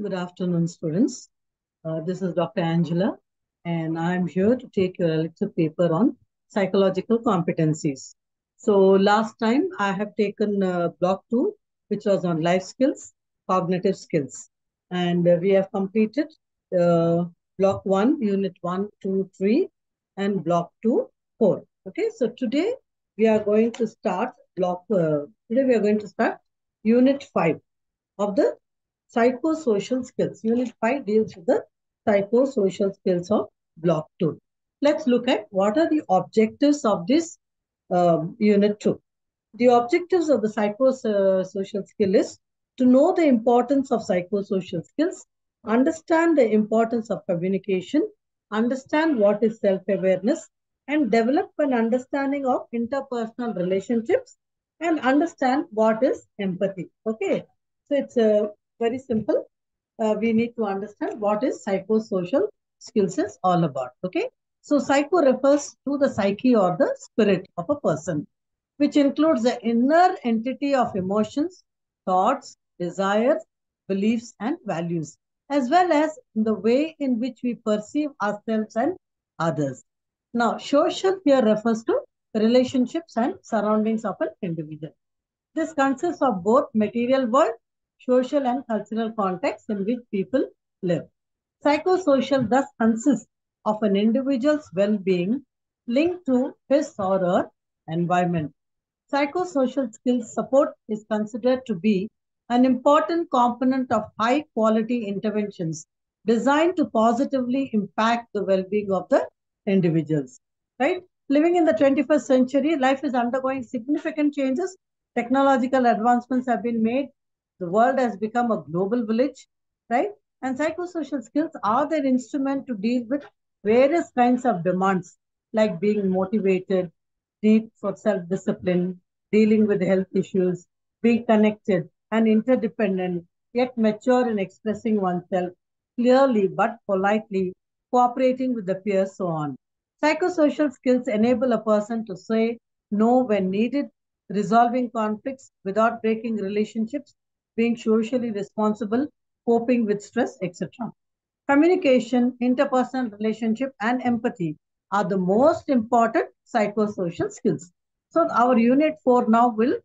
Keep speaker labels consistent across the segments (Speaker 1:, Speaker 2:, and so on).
Speaker 1: Good afternoon, students. This is Dr. Angela, and I'm here to take your elective paper on psychological competencies. So last time I have taken block 2, which was on life skills, cognitive skills. And we have completed block 1, unit 1, 2, 3, and block 2, 4. Okay, so today we are going to start unit 5 of the psychosocial skills. Unit 5 deals with the psychosocial skills of block 2. Let's look at what are the objectives of this unit 2. The objectives of the psychosocial skill is to know the importance of psychosocial skills, understand the importance of communication, understand what is self-awareness, and develop an understanding of interpersonal relationships and understand what is empathy. Okay, so it's very simple. We need to understand what is psychosocial skills is all about. Okay, so psycho refers to the psyche or the spirit of a person, which includes the inner entity of emotions, thoughts, desires, beliefs, and values, as well as the way in which we perceive ourselves and others. Now, social here refers to relationships and surroundings of an individual. This consists of both material world, social and cultural context in which people live. Psychosocial thus consists of an individual's well-being linked to his or her environment. Psychosocial skills support is considered to be an important component of high-quality interventions designed to positively impact the well-being of the individuals. Right? Living in the 21st century, life is undergoing significant changes. Technological advancements have been made. The world has become a global village, right? And psychosocial skills are their instrument to deal with various kinds of demands, like being motivated, deep for self-discipline, dealing with health issues, being connected and interdependent, yet mature in expressing oneself clearly but politely, cooperating with the peers, so on. Psychosocial skills enable a person to say no when needed, resolving conflicts without breaking relationships, being socially responsible, coping with stress, etc. Communication, interpersonal relationship, and empathy are the most important psychosocial skills. So our unit 4 now will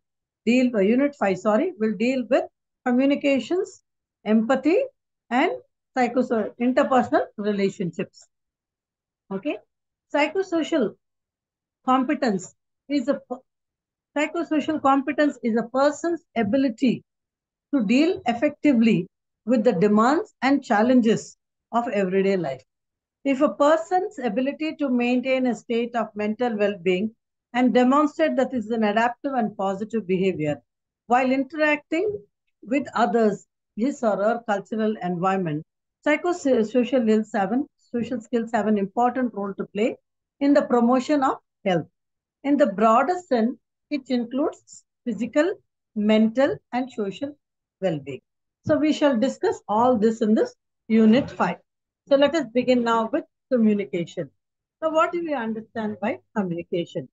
Speaker 1: unit 5, will deal with communications, empathy, and interpersonal relationships. Okay. Psychosocial competence is a psychosocial competence is a person's ability to deal effectively with the demands and challenges of everyday life. If a person's ability to maintain a state of mental well-being and demonstrate that is an adaptive and positive behavior while interacting with others, his or her cultural environment, social skills have an important role to play in the promotion of health. In the broader sense, it includes physical, mental, and social well-being. So we shall discuss all this in this unit 5. So let us begin now with communication. So what do we understand by communication,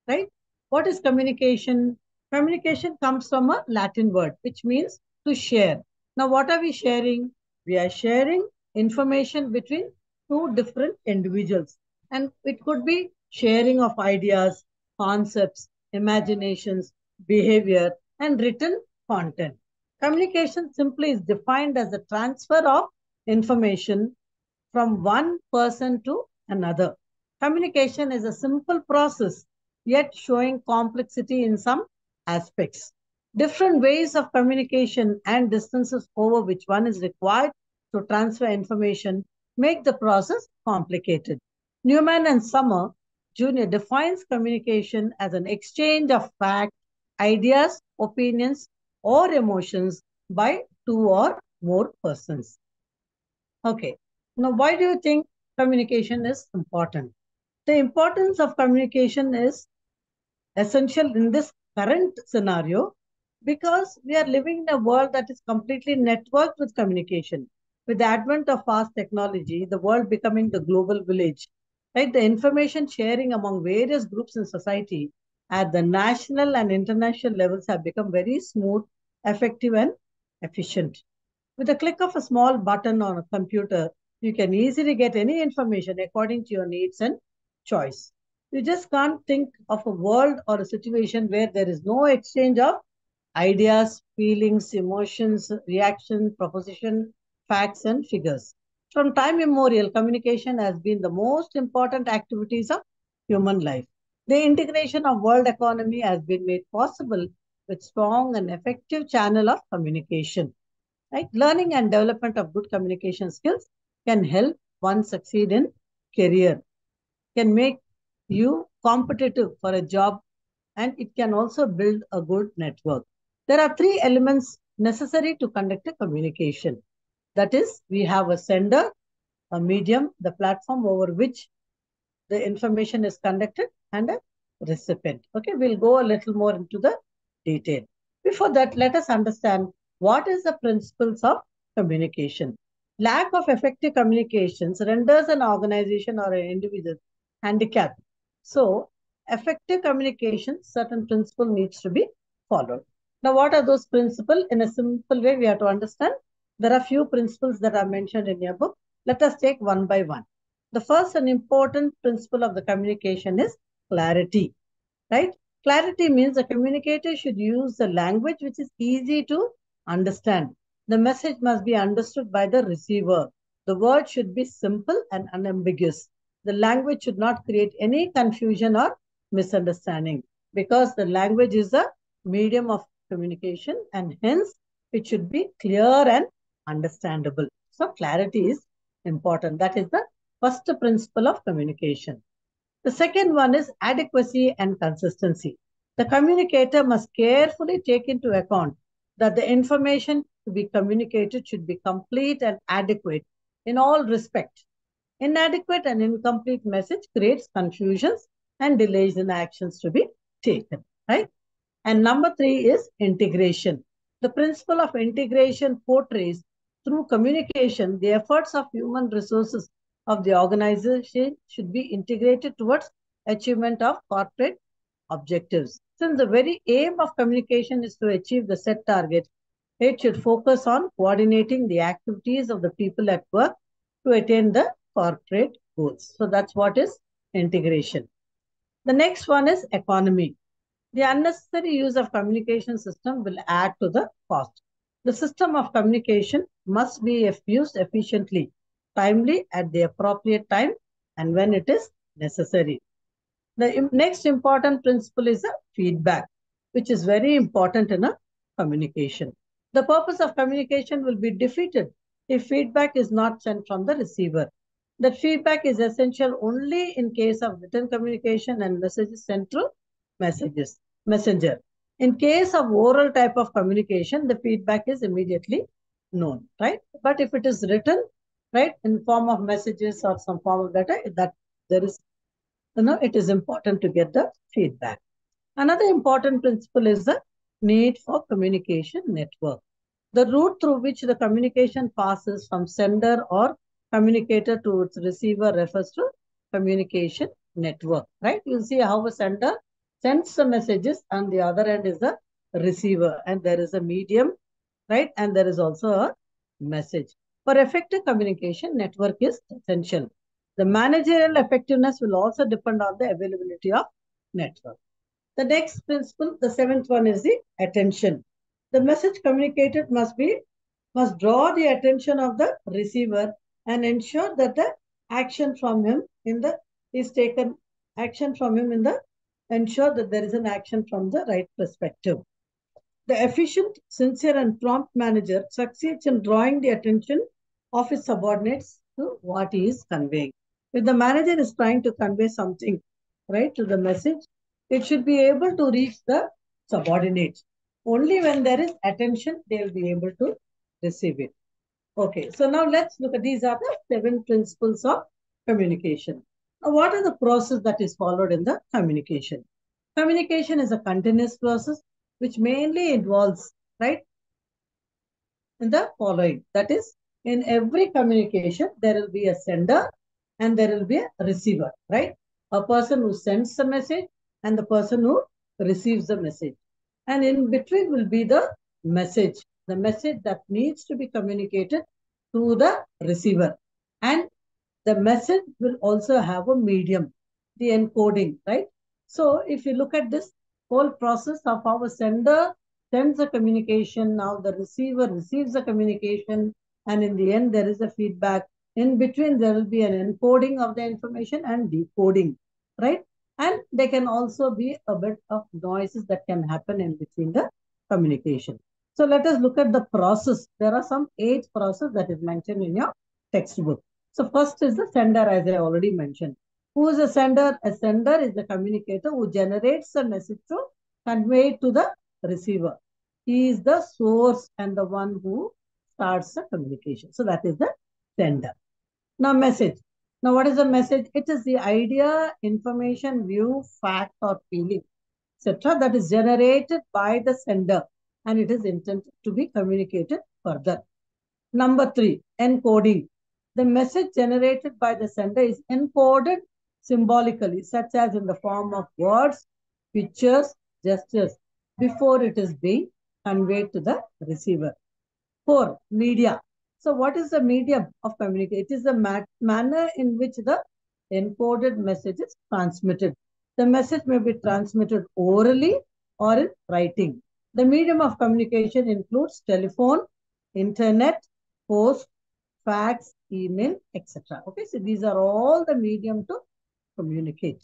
Speaker 1: right? What is communication? Communication comes from a Latin word, which means to share. Now, what are we sharing? We are sharing information between two different individuals. And it could be sharing of ideas, concepts, imaginations, behavior, and written content. Communication simply is defined as the transfer of information from one person to another. Communication is a simple process, yet showing complexity in some aspects. Different ways of communication and distances over which one is required to transfer information make the process complicated. Newman and Summer Jr. defines communication as an exchange of facts, ideas, opinions, or emotions by two or more persons. Okay. Now, why do you think communication is important? The importance of communication is essential in this current scenario because we are living in a world that is completely networked with communication. With the advent of fast technology, the world becoming the global village, right? The information sharing among various groups in society at the national and international levels have become very smooth, effective, and efficient. With a click of a small button on a computer, you can easily get any information according to your needs and choice. You just can't think of a world or a situation where there is no exchange of ideas, feelings, emotions, reaction, proposition, facts, and figures. From time immemorial, communication has been the most important activities of human life. The integration of world economy has been made possible with strong and effective channel of communication. Right? Learning and development of good communication skills can help one succeed in career, can make you competitive for a job, and it can also build a good network. There are three elements necessary to conduct a communication. That is, we have a sender, a medium, the platform over which the information is conducted, and a recipient. Okay, we'll go a little more into the detail. Before that, let us understand what is the principles of communication. Lack of effective communications renders an organization or an individual handicapped. So, effective communication, certain principle needs to be followed. Now, what are those principles? In a simple way, we have to understand. There are few principles that are mentioned in your book. Let us take one by one. The first and important principle of the communication is clarity, right? Clarity means a communicator should use the language which is easy to understand. The message must be understood by the receiver. The word should be simple and unambiguous. The language should not create any confusion or misunderstanding, because the language is a medium of communication, and hence it should be clear and understandable. So clarity is important. That is the first principle of communication. The second one is adequacy and consistency. The communicator must carefully take into account that the information to be communicated should be complete and adequate in all respect. Inadequate and incomplete message creates confusions and delays in actions to be taken, right? And number three is integration. The principle of integration portrays through communication the efforts of human resources of the organization should be integrated towards achievement of corporate objectives. Since the very aim of communication is to achieve the set target, it should focus on coordinating the activities of the people at work to attain the corporate goals. So that's what is integration. The next one is economy. The unnecessary use of communication system will add to the cost. The system of communication must be used efficiently, timely, at the appropriate time, and when it is necessary. The next important principle is a feedback, which is very important in a communication. The purpose of communication will be defeated if feedback is not sent from the receiver. That feedback is essential only in case of written communication and messages sent through messenger. In case of oral type of communication, the feedback is immediately known, right? But if it is written, right, in form of messages or some form of letter, that there is, it is important to get the feedback. Another important principle is the need for communication network. The route through which the communication passes from sender or communicator to its receiver refers to communication network, right? You'll see how a sender sends the messages, and the other end is the receiver, and there is a medium, right? And there is also a message. For effective communication, network is essential. The managerial effectiveness will also depend on the availability of network. The next principle, the seventh one, is the attention. The message communicated must draw the attention of the receiver and ensure that the action from him is taken, ensure that there is an action from the right perspective. The efficient, sincere, and prompt manager succeeds in drawing the attention of his subordinates to what he is conveying. If the manager is trying to convey something, right, to the message, it should be able to reach the subordinates. Only when there is attention, they will be able to receive it. Okay, so now let's look at these are the 7 principles of communication. Now, what are the process that is followed in the communication? Communication is a continuous process which mainly involves, right, in the following. That is, in every communication, there will be a sender and there will be a receiver, right? A person who sends the message and the person who receives the message. And in between will be the message, the message that needs to be communicated to the receiver. And the message will also have a medium, the encoding, right? So if you look at this whole process of how a sender sends a communication, now the receiver receives the communication, and in the end, there is a feedback. In between, there will be an encoding of the information and decoding, right? And there can also be a bit of noises that can happen in between the communication. So let us look at the process. There are some 8 processes that is mentioned in your textbook. So first is the sender, as I already mentioned. Who is a sender? A sender is the communicator who generates a message to convey it to the receiver. He is the source and the one who starts the communication. So that is the sender. Now message. Now what is a message? It is the idea, information, view, fact or feeling, etc. that is generated by the sender and it is intended to be communicated further. Number 3, encoding. The message generated by the sender is encoded symbolically, such as in the form of words, pictures, gestures, before it is being conveyed to the receiver. 4, media. So what is the medium of communication? It is the manner in which the encoded message is transmitted. The message may be transmitted orally or in writing. The medium of communication includes telephone, internet, post, fax, email, etc. Okay, so these are all the medium to communicate.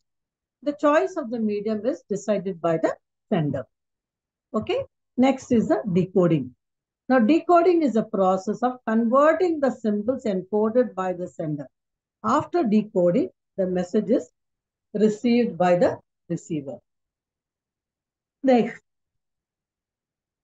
Speaker 1: The choice of the medium is decided by the sender. Okay, next is the decoding. Now, decoding is a process of converting the symbols encoded by the sender. After decoding, the message is received by the receiver. Next,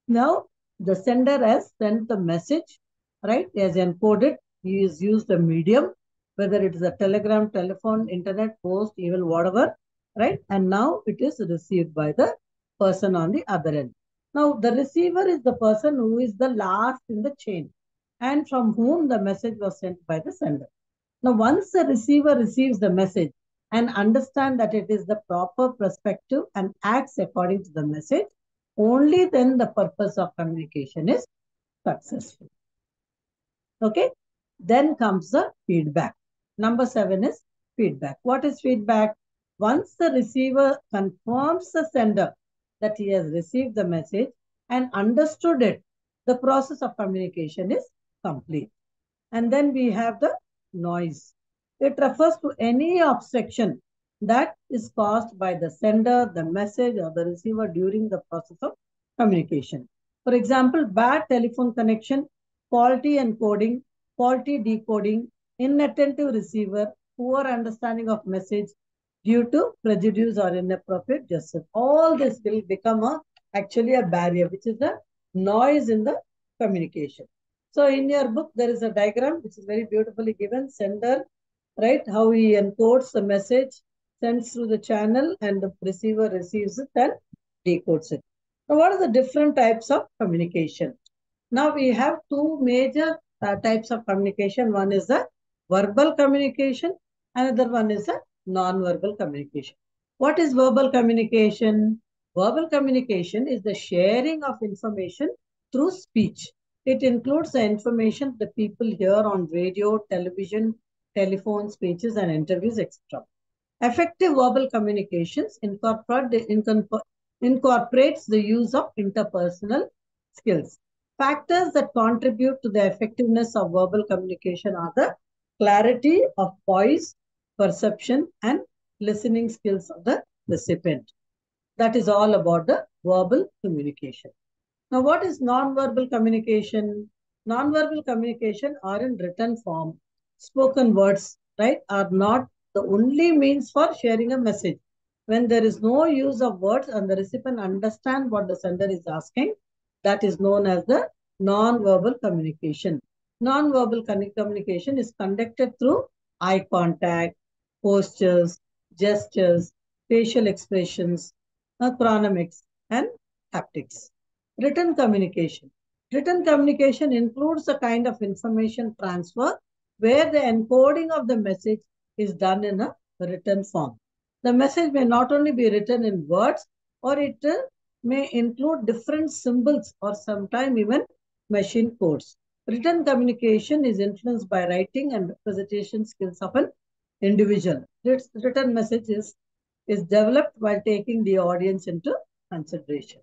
Speaker 1: now the sender has sent the message, right? He has encoded. He has used the medium, whether it is a telegram, telephone, internet, post, email, whatever, right? And now it is received by the person on the other end. Now, the receiver is the person who is the last in the chain and from whom the message was sent by the sender. Now, once the receiver receives the message and understands that it is the proper perspective and acts according to the message, only then the purpose of communication is successful. Okay, then comes the feedback. Number 7 is feedback. What is feedback? Once the receiver confirms the sender that he has received the message and understood it, the process of communication is complete. And then we have the noise. It refers to any obstruction that is caused by the sender, the message, or the receiver during the process of communication. For example, bad telephone connection, faulty encoding, faulty decoding, inattentive receiver, poor understanding of message due to prejudice or inappropriate gestures. All this will become actually a barrier, which is the noise in the communication. So in your book, there is a diagram which is very beautifully given. Sender, right? How he encodes the message, sends through the channel, and the receiver receives it and decodes it. Now, what are the different types of communication? Now, we have 2 major types of communication. One is the verbal communication, another one is the non-verbal communication. What is verbal communication? Verbal communication is the sharing of information through speech. It includes the information the people hear on radio, television, telephone, speeches, and interviews, etc. Effective verbal communications incorporates the use of interpersonal skills. Factors that contribute to the effectiveness of verbal communication are the clarity of voice, perception, and listening skills of the recipient. That is all about the verbal communication. Now, what is non-verbal communication? Non-verbal communication are in written form. Spoken words, right, are not the only means for sharing a message. When there is no use of words and the recipient understands what the sender is asking, that is known as the non-verbal communication. Non-verbal communication is conducted through eye contact, postures, gestures, facial expressions, chronomics, and haptics. Written communication. Written communication includes a kind of information transfer where the encoding of the message is done in a written form. The message may not only be written in words, or it may include different symbols or sometimes even machine codes. Written communication is influenced by writing and representation skills of an individual. Its written message is developed while taking the audience into consideration.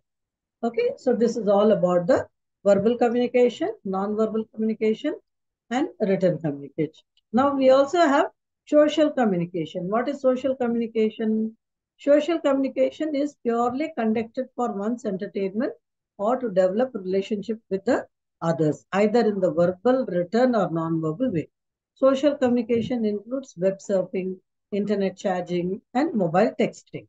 Speaker 1: Okay, so this is all about the verbal communication, non-verbal communication, and written communication. Now we also have social communication. What is social communication? Social communication is purely conducted for one's entertainment or to develop relationship with the others, either in the verbal, written, or non-verbal way. Social communication includes web surfing, internet chatting, and mobile texting.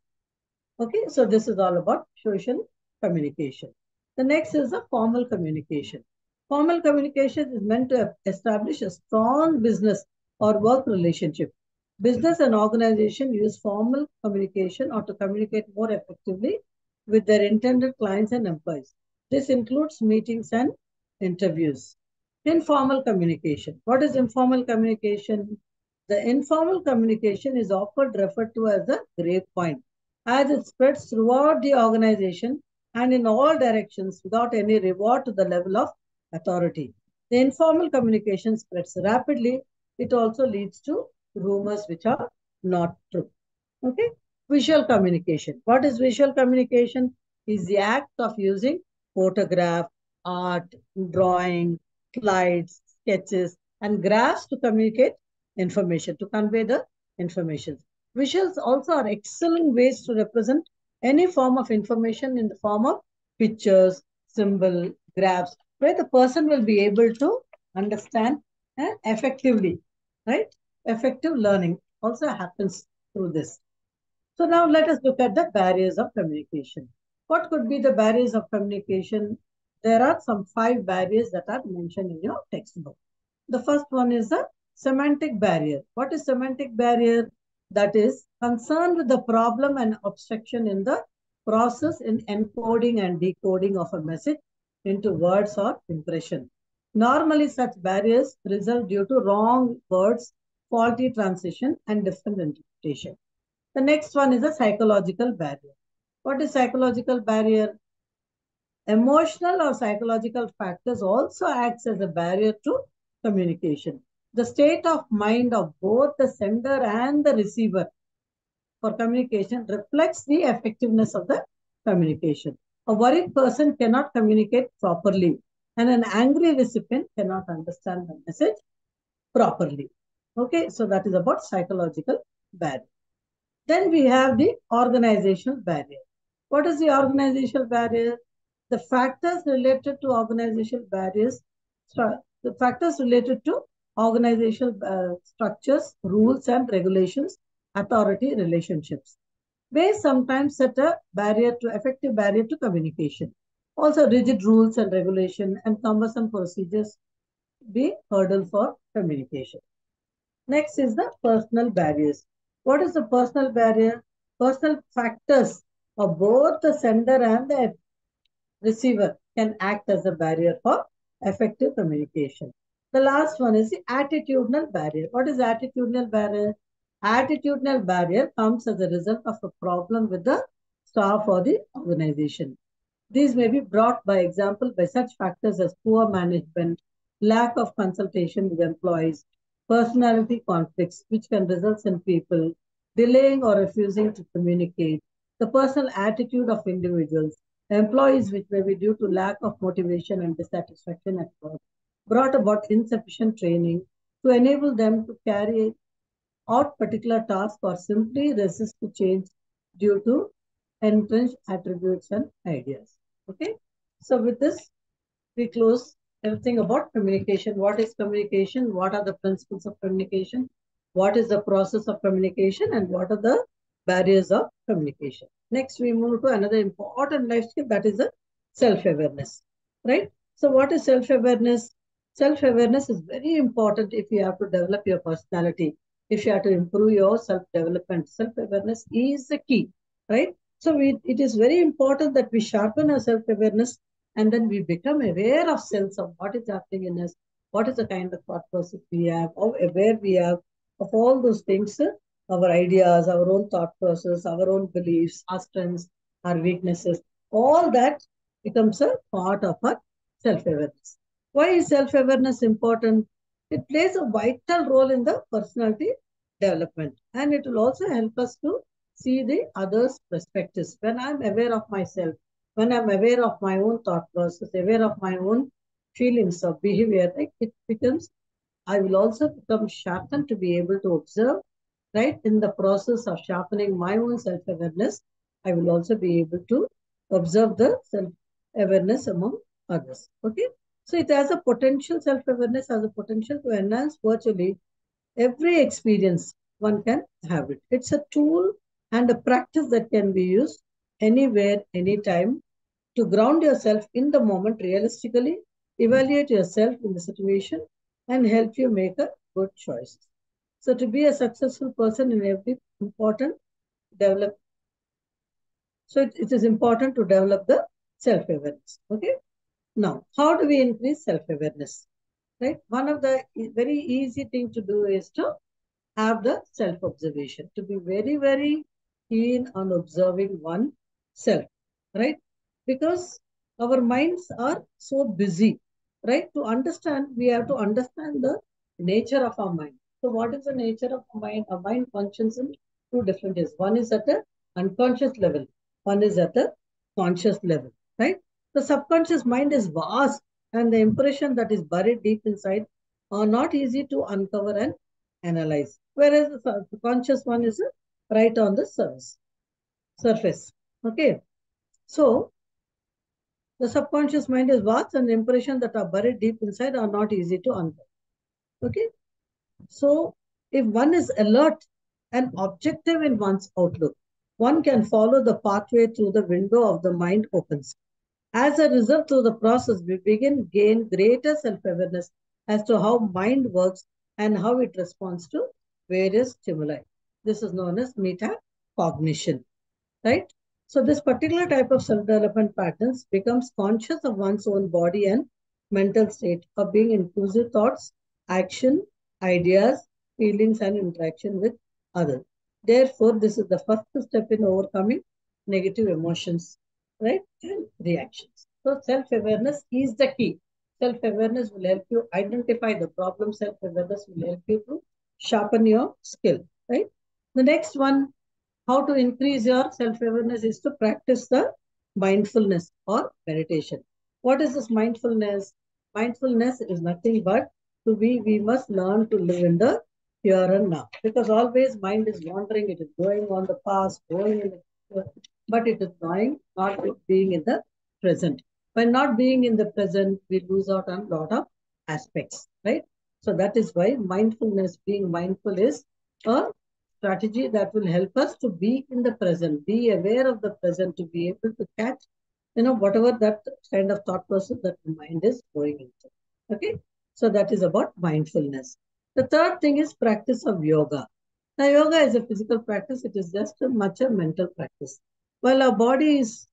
Speaker 1: Okay, so this is all about social communication. The next is the formal communication. Formal communication is meant to establish a strong business or work relationship. Business and organization use formal communication or to communicate more effectively with their intended clients and employees. This includes meetings and interviews. Informal communication. What is informal communication? The informal communication is often referred to as the grapevine, as it spreads throughout the organization and in all directions without any reward to the level of authority. The informal communication spreads rapidly. It also leads to rumors which are not true. Okay. Visual communication. What is visual communication? Is the act of using photograph, art, drawing, slides, sketches, and graphs to communicate information, to convey the information. Visuals also are excellent ways to represent any form of information in the form of pictures, symbol, graphs, where the person will be able to understand effectively, right? Effective learning also happens through this. So now let us look at the barriers of communication. What could be the barriers of communication? There are some 5 barriers that are mentioned in your textbook. The first one is the semantic barrier. What is semantic barrier? That is concerned with the problem and obstruction in the process in encoding and decoding of a message into words or impression. Normally, such barriers result due to wrong words, faulty transition, and different interpretation. The next one is a psychological barrier. What is psychological barrier? Emotional or psychological factors also acts as a barrier to communication. The state of mind of both the sender and the receiver for communication reflects the effectiveness of the communication. A worried person cannot communicate properly, and an angry recipient cannot understand the message properly. Okay, so that is about psychological barrier. Then we have the organizational barrier. What is the organizational barrier? The factors related to organizational barriers, the factors related to organizational structures, rules and regulations, authority relationships may sometimes set a barrier to effective barrier to communication. Also, rigid rules and regulation and cumbersome procedures be hurdle for communication. Next is the personal barriers. What is the personal barrier? Personal factors of both the sender and the receiver can act as a barrier for effective communication. The last one is the attitudinal barrier. What is attitudinal barrier? Attitudinal barrier comes as a result of a problem with the staff or the organization. These may be brought by example by such factors as poor management, lack of consultation with employees, personality conflicts, which can result in people delaying or refusing to communicate, the personal attitude of individuals, employees, which may be due to lack of motivation and dissatisfaction at work, brought about insufficient training to enable them to carry out particular tasks or simply resist to change due to entrenched attributes and ideas. Okay, so with this, we close everything about communication. What is communication? What are the principles of communication? What is the process of communication? And what are the barriers of communication? Next, we move to another important life skill, that is the self-awareness, right? So what is self-awareness? Self-awareness is very important if you have to develop your personality, if you have to improve your self-development. Self-awareness is the key, right? So it is very important that we sharpen our self-awareness and then we become aware of sense of what is happening in us, what is the kind of thought process we have, how aware we are of all those things, our ideas, our own thought process, our own beliefs, our strengths, our weaknesses, all that becomes a part of our self-awareness. Why is self-awareness important? It plays a vital role in the personality development, and it will also help us to see the others' perspectives. When I'm aware of myself, when I'm aware of my own thought process, aware of my own feelings of behavior, like it becomes, I will also become sharpened to be able to observe, right? In the process of sharpening my own self-awareness, I will also be able to observe the self-awareness among others. Okay. So it has a potential, self-awareness has a potential to enhance virtually every experience one can have it. It's a tool and a practice that can be used anywhere, anytime to ground yourself in the moment realistically, evaluate yourself in the situation, and help you make a good choice. So to be a successful person in every important develop, so it is important to develop the self-awareness. Okay. Now, how do we increase self-awareness? Right. One of the very easy thing to do is to have the self-observation, to be very, very keen on observing oneself, right? Because our minds are so busy, right? To understand, we have to understand the nature of our mind. So what is the nature of our mind? Our mind functions in two different ways. One is at the unconscious level, one is at the conscious level, right? The subconscious mind is vast, and the impression that is buried deep inside are not easy to uncover and analyze. Whereas the conscious one is right on the surface. Okay. So the subconscious mind is vast, and the impressions that are buried deep inside are not easy to uncover. Okay. So if one is alert and objective in one's outlook, one can follow the pathway through the window of the mind opens. As a result of the process, we begin gain greater self-awareness as to how mind works and how it responds to various stimuli. This is known as metacognition, right? So this particular type of self-development patterns becomes conscious of one's own body and mental state of being inclusive thoughts, action, ideas, feelings, and interaction with others. Therefore, this is the first step in overcoming negative emotions, right? And reactions. So self-awareness is the key. Self-awareness will help you identify the problem. Self-awareness will help you to sharpen your skill, right? The next one, how to increase your self-awareness, is to practice the mindfulness or meditation. What is this mindfulness? Mindfulness is nothing but we must learn to live in the here and now. Because always mind is wandering, it is going on the past, going in the future, but it is not being in the present. By not being in the present, we lose out on a lot of aspects, right? So that is why mindfulness, being mindful, is a strategy that will help us to be in the present, be aware of the present, to be able to catch, whatever that kind of thought process that the mind is going into. Okay. So that is about mindfulness. The third thing is practice of yoga. Now, yoga is a physical practice. It is just much a mental practice. While our body is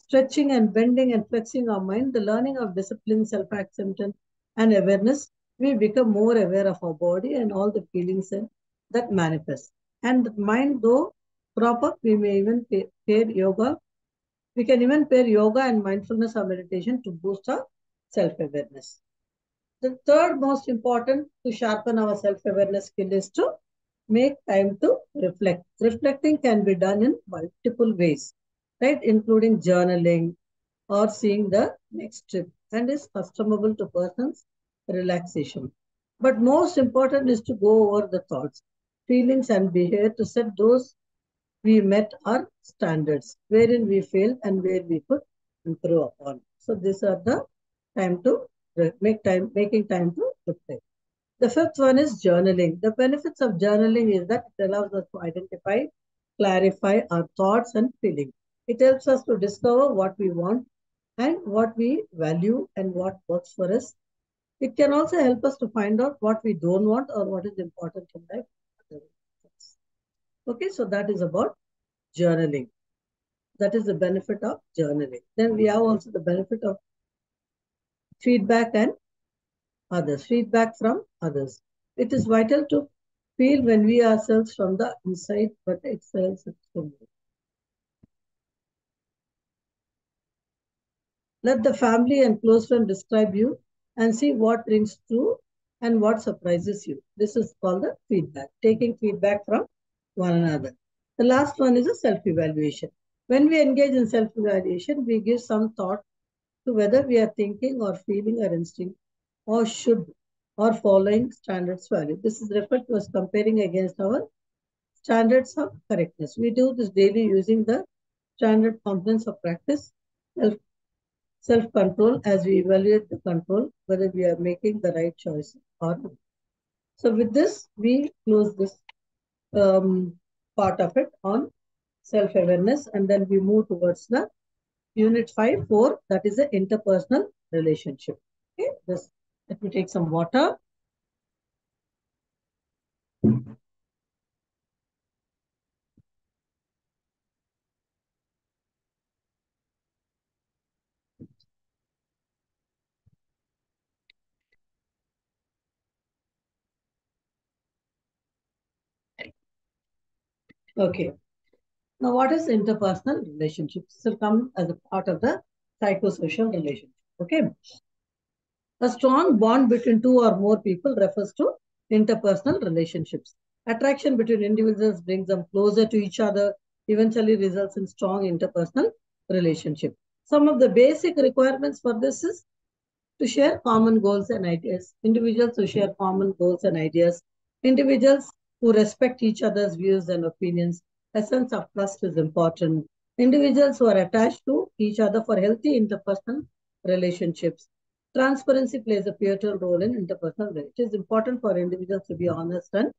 Speaker 1: stretching and bending and flexing our mind, the learning of discipline, self-acceptance, and awareness, we become more aware of our body and all the feelings that manifest. And the mind, though proper, we may even pair yoga. We can even pair yoga and mindfulness or meditation to boost our self-awareness. The third most important to sharpen our self-awareness skill is to make time to reflect. Reflecting can be done in multiple ways, right? Including journaling or seeing the next trip, and is customable to persons' relaxation. But most important is to go over the thoughts, feelings, and behavior to set those we met our standards, wherein we failed and where we could improve upon. So these are the time to making time to reflect. The fifth one is journaling. The benefits of journaling is that it allows us to identify, clarify our thoughts and feelings. It helps us to discover what we want and what we value and what works for us. It can also help us to find out what we don't want or what is important in life. Okay, so that is about journaling. That is the benefit of journaling. Then we have also the benefit of feedback and others, feedback from others. It is vital to feel when we ourselves from the inside, but external externally. Let the family and close friend describe you and see what rings true and what surprises you. This is called the feedback, taking feedback from one another. The last one is a self-evaluation. When we engage in self-evaluation, we give some thought to whether we are thinking or feeling our instinct or should or following standards value. This is referred to as comparing against our standards of correctness. We do this daily using the standard components of practice, self-control as we evaluate the control, whether we are making the right choice or not. So with this, we close this part of it on self-awareness, and then we move towards the unit 5.4, that is the interpersonal relationship. Okay, this, let me take some water. Okay. Now, what is interpersonal relationships? This will come as a part of the psychosocial relationship. Okay. A strong bond between two or more people refers to interpersonal relationships. Attraction between individuals brings them closer to each other, eventually results in strong interpersonal relationship. Some of the basic requirements for this is to share common goals and ideas. Individuals who share common goals and ideas. Individuals who respect each other's views and opinions. A sense of trust is important. Individuals who are attached to each other for healthy interpersonal relationships. Transparency plays a pivotal role in interpersonal relationships. It is important for individuals to be honest and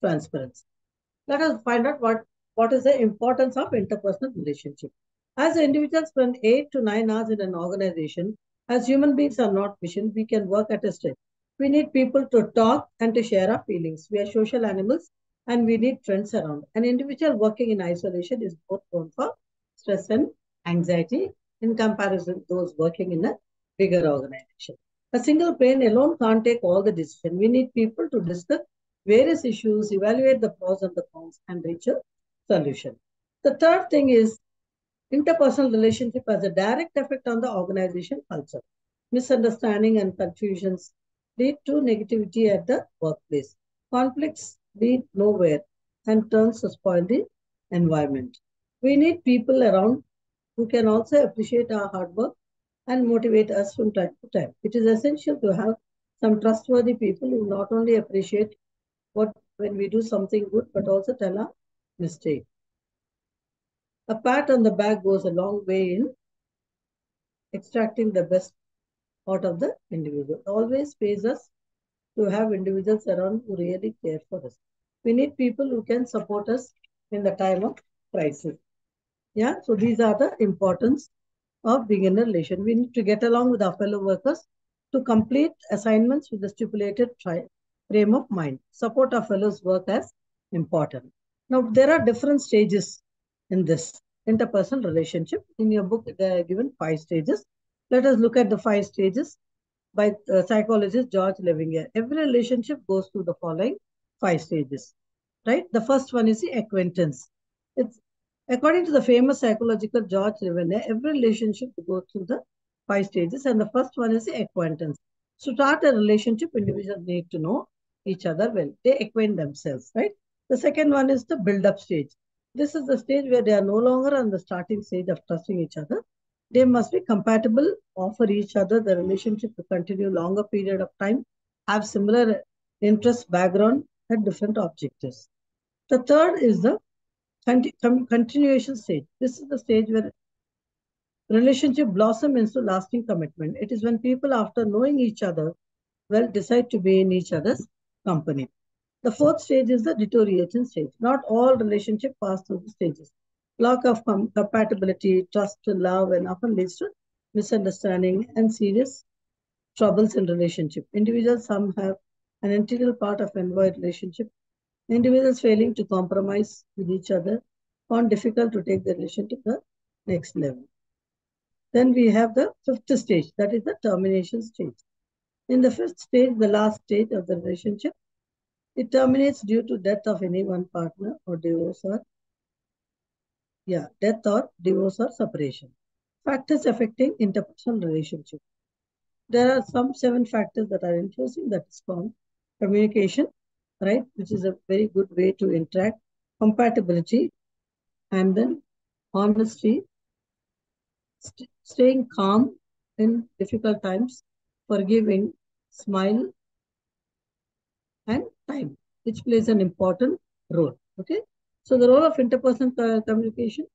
Speaker 1: transparent. Let us find out what is the importance of interpersonal relationship. As individuals spend 8 to 9 hours in an organization, as human beings are not machines, we can work at a stretch. We need people to talk and to share our feelings. We are social animals and we need friends around. An individual working in isolation is both prone for stress and anxiety in comparison to those working in a bigger organization. A single brain alone can't take all the decisions. We need people to discuss various issues, evaluate the pros and the cons, and reach a solution. The third thing is interpersonal relationship has a direct effect on the organization culture. Misunderstanding and confusions lead to negativity at the workplace. Conflicts lead nowhere and turns to spoil the environment. We need people around who can also appreciate our hard work and motivate us from time to time. It is essential to have some trustworthy people who not only appreciate what when we do something good, but also tell a mistake. A pat on the back goes a long way in extracting the best out of the individual. It always pays us to have individuals around who really care for us. We need people who can support us in the time of crisis. Yeah, so these are the importance of being in a relation. We need to get along with our fellow workers to complete assignments with the stipulated frame of mind. Support our fellows' work as important. Now, there are different stages in this interpersonal relationship. In your book, they are given 5 stages. Let us look at the 5 stages by psychologist George Levinger. Every relationship goes through the following 5 stages, right? The first one is the acquaintance. It's according to the famous psychological George Levinger, every relationship goes through the 5 stages, and the first one is the acquaintance. To start a relationship, individuals need to know each other well. They acquaint themselves, right? The second one is the build-up stage. This is the stage where they are no longer on the starting stage of trusting each other. They must be compatible, offer each other the relationship to continue longer period of time, have similar interests, background, and different objectives. The third is the continuation stage. This is the stage where relationship blossom into lasting commitment. It is when people, after knowing each other well, decide to be in each other's company. The fourth stage is the deterioration stage. Not all relationships pass through the stages. Lack of compatibility, trust, love, and often leads to misunderstanding and serious troubles in relationship. Individuals, some have an integral part of envoy relationship. Individuals failing to compromise with each other found difficult to take the relationship to the next level. Then we have the fifth stage, that is the termination stage. In the fifth stage, the last stage of the relationship, it terminates due to death of any one partner or divorce or death or divorce or separation. Factors affecting interpersonal relationship. There are some 7 factors that are influencing, that is called communication, right, which is a very good way to interact, compatibility, and then honesty, staying calm in difficult times, forgiving, smile, and time, which plays an important role. Okay, so the role of interpersonal communication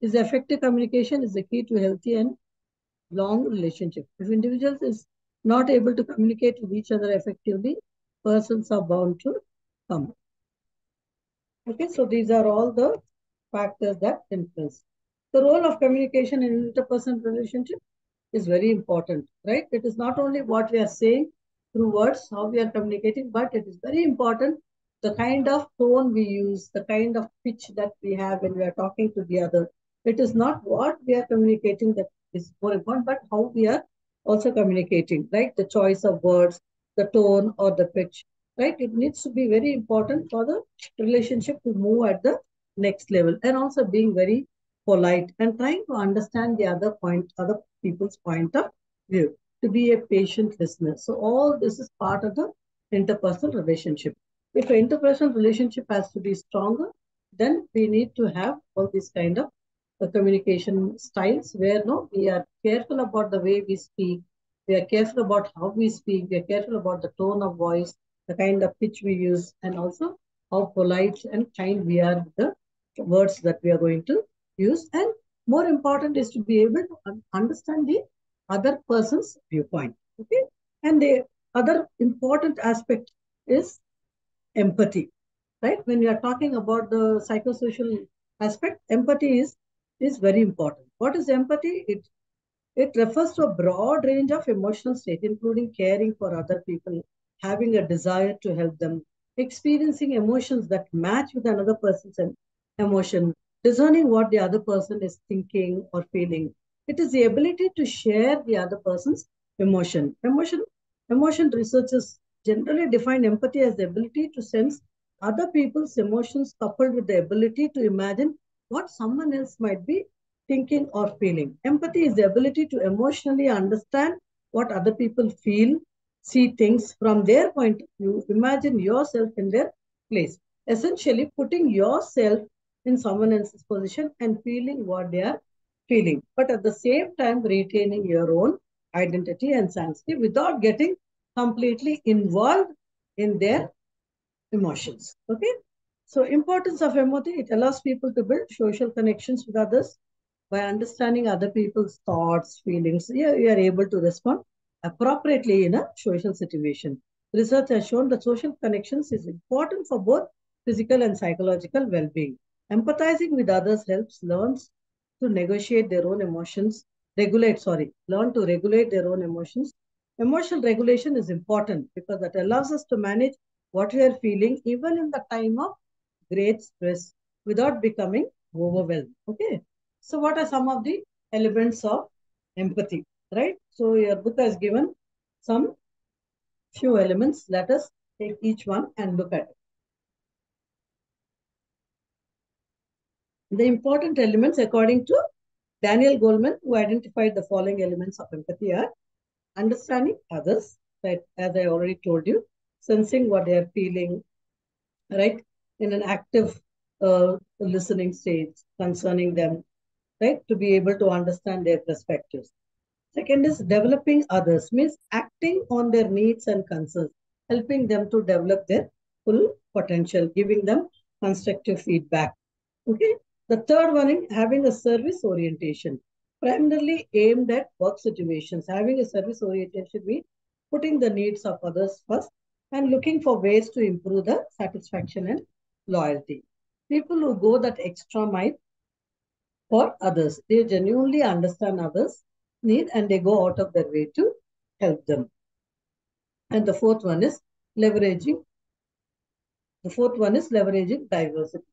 Speaker 1: is effective communication is the key to healthy and long relationship. If individuals is not able to communicate with each other effectively, persons are bound to come. Okay, so these are all the factors that influence. The role of communication in interpersonal relationship is very important, right? It is not only what we are saying through words, how we are communicating, but it is very important the kind of tone we use, the kind of pitch that we have when we are talking to the other. It is not what we are communicating that is more important, but how we are also communicating, right? The choice of words, the tone or the pitch, right? It needs to be very important for the relationship to move at the next level, and also being very polite and trying to understand the other people's point of view, to be a patient listener. So all this is part of the interpersonal relationship. If an interpersonal relationship has to be stronger, then we need to have all these kind of communication styles where no, we are careful about the way we speak, we are careful about how we speak, we are careful about the tone of voice, the kind of pitch we use, and also how polite and kind we are with the words that we are going to use. And more important is to be able to understand the other person's viewpoint. Okay. And the other important aspect is empathy, right? When we are talking about the psychosocial aspect, empathy is very important. What is empathy? It refers to a broad range of emotional state, including caring for other people, having a desire to help them, experiencing emotions that match with another person's emotion, discerning what the other person is thinking or feeling. It is the ability to share the other person's emotion. Emotion researchers generally define empathy as the ability to sense other people's emotions coupled with the ability to imagine what someone else might be thinking or feeling. Empathy is the ability to emotionally understand what other people feel, see things from their point of view, imagine yourself in their place. Essentially, putting yourself in someone else's position and feeling what they are feeling, but at the same time retaining your own identity and sanity without getting completely involved in their emotions. Okay. So importance of empathy, it allows people to build social connections with others. By understanding other people's thoughts, feelings, you are able to respond appropriately in a social situation. Research has shown that social connections is important for both physical and psychological well-being. Empathizing with others helps learns to negotiate their own emotions, learn to regulate their own emotions. Emotional regulation is important because that allows us to manage what we are feeling even in the time of great stress without becoming overwhelmed. Okay. So what are some of the elements of empathy, right? So your book has given some few elements. Let us take each one and look at it. The important elements according to Daniel Goleman, who identified the following elements of empathy are understanding others, right? As I already told you, sensing what they are feeling, right? In an active listening stage concerning them, right? To be able to understand their perspectives. Second is developing others, means acting on their needs and concerns, helping them to develop their full potential, giving them constructive feedback. Okay. The third one is having a service orientation, primarily aimed at work situations. Having a service orientation means putting the needs of others first and looking for ways to improve the satisfaction and loyalty. People who go that extra mile for others, they genuinely understand others' need and they go out of their way to help them. And leveraging. The fourth one is leveraging diversity.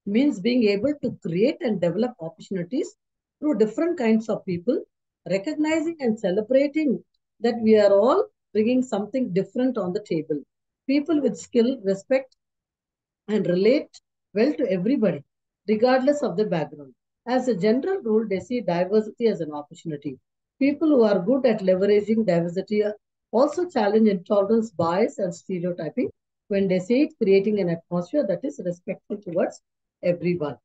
Speaker 1: Means being able to create and develop opportunities through different kinds of people, recognizing and celebrating that we are all bringing something different on the table. People with skill, respect, and relate well to everybody. regardless of the background. As a general rule, they see diversity as an opportunity. People who are good at leveraging diversity also challenge intolerance, bias, and stereotyping when they see it, creating an atmosphere that is respectful towards everyone.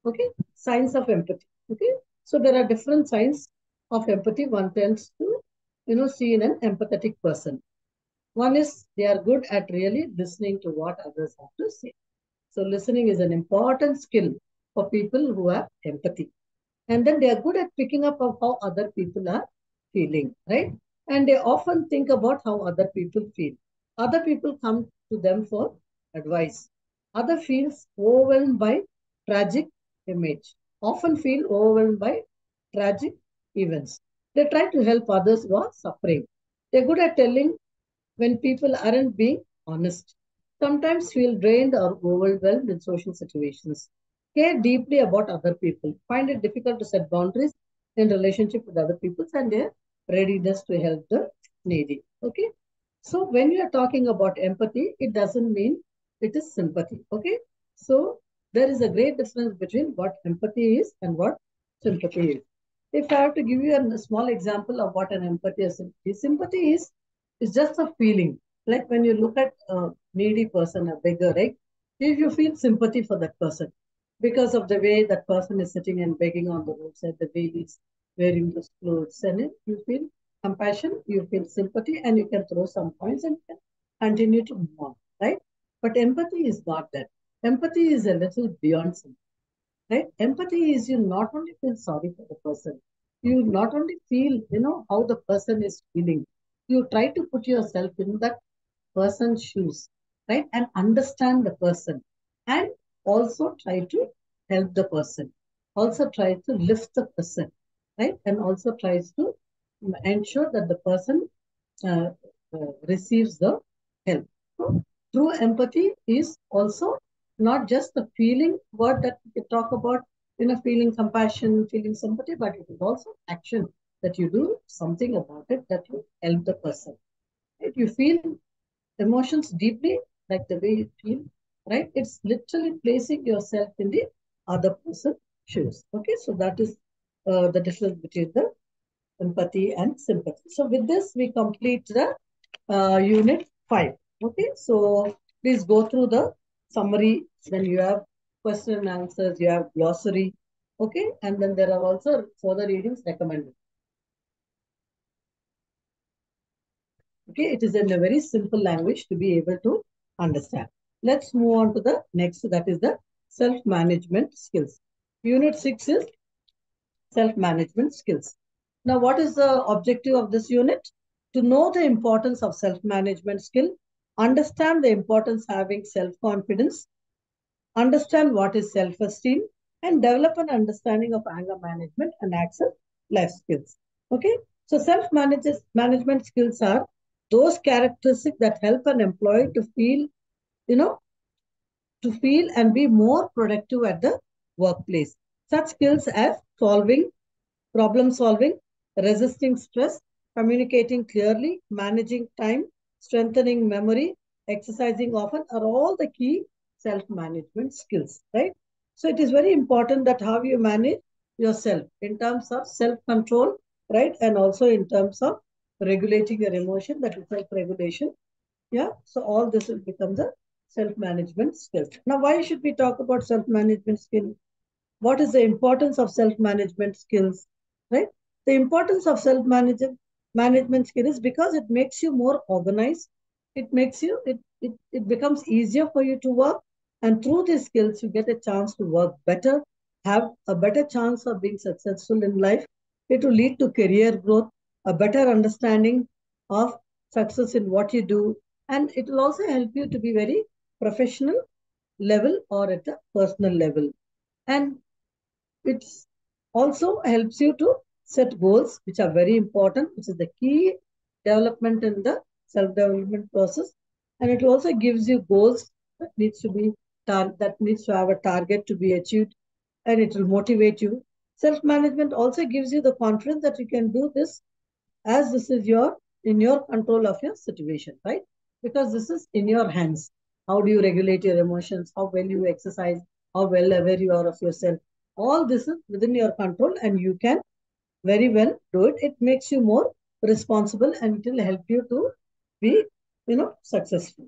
Speaker 1: Okay, signs of empathy. Okay, so there are different signs of empathy one tends to, see in an empathetic person. One is they are good at really listening to what others have to say. So listening is an important skill for people who have empathy. And then they are good at picking up of how other people are feeling, right? And they often think about how other people feel. Other people come to them for advice. Other feels overwhelmed by tragic image. Often feel overwhelmed by tragic events. They try to help others who are suffering. They're good at telling when people aren't being honest, sometimes feel drained or overwhelmed in social situations, care deeply about other people, find it difficult to set boundaries in relationship with other people, and their readiness to help the needy. Okay. So when you are talking about empathy, it doesn't mean it is sympathy. Okay. So there is a great difference between what empathy is and what sympathy is. If I have to give you a small example of what an empathy is, sympathy is just a feeling. Like when you look at a needy person, a beggar, right? If you feel sympathy for that person because of the way that person is sitting and begging on the roadside, the way he's wearing those clothes, and you feel compassion, you feel sympathy, and you can throw some points and can continue to move on, right? But empathy is not that. Empathy is a little beyond sympathy, right? Empathy is you not only feel sorry for the person, you not only feel, how the person is feeling. You try to put yourself in that person's shoes, right? And understand the person and also try to help the person. Also try to lift the person, right? And also tries to ensure that the person uh, receives the help. So, true empathy is also not just the feeling word that we talk about, feeling compassion, feeling sympathy, but it is also action that you do something about it that you help the person. Right? You feel emotions deeply, like the way you feel, right? It's literally placing yourself in the other person's shoes. Okay, so that is the difference between the empathy and sympathy. So with this, we complete the unit 5. Okay, so please go through the summary. Then you have question and answers, you have glossary. Okay, and then there are also further readings recommended. Okay, it is in a very simple language to be able to understand. Let's move on to the next, that is the self-management skills. Unit 6 is self-management skills. Now, what is the objective of this unit? To know the importance of self-management skill, understand the importance of having self-confidence, understand what is self-esteem, and develop an understanding of anger management and access life skills. Okay, so self-management skills are those characteristics that help an employee you know, to feel and be more productive at the workplace. Such skills as problem solving, resisting stress, communicating clearly, managing time, strengthening memory, exercising often are all the key self-management skills, right? So it is very important that how you manage yourself in terms of self-control, right? And also in terms of regulating your emotion, that is self-regulation. Yeah. So all this will become the self-management skills. Now, why should we talk about self-management skills? What is the importance of self-management skills, right? The importance of self-management skill is because it makes you more organized. It makes you, it becomes easier for you to work. And through these skills, you get a chance to work better, have a better chance of being successful in life. It will lead to career growth, a better understanding of success in what you do. And it will also help you to be very professional level or at a personal level. And it also helps you to set goals, which are very important, which is the key development in the self-development process. And it also gives you goals that needs to be that needs to have a target to be achieved, and it will motivate you. Self-management also gives you the confidence that you can do this as this is in your control of your situation, right? Because this is in your hands. How do you regulate your emotions? How well you exercise? how well aware you are of yourself. All this is within your control and you can very well do it. It makes you more responsible and it will help you to be, successful.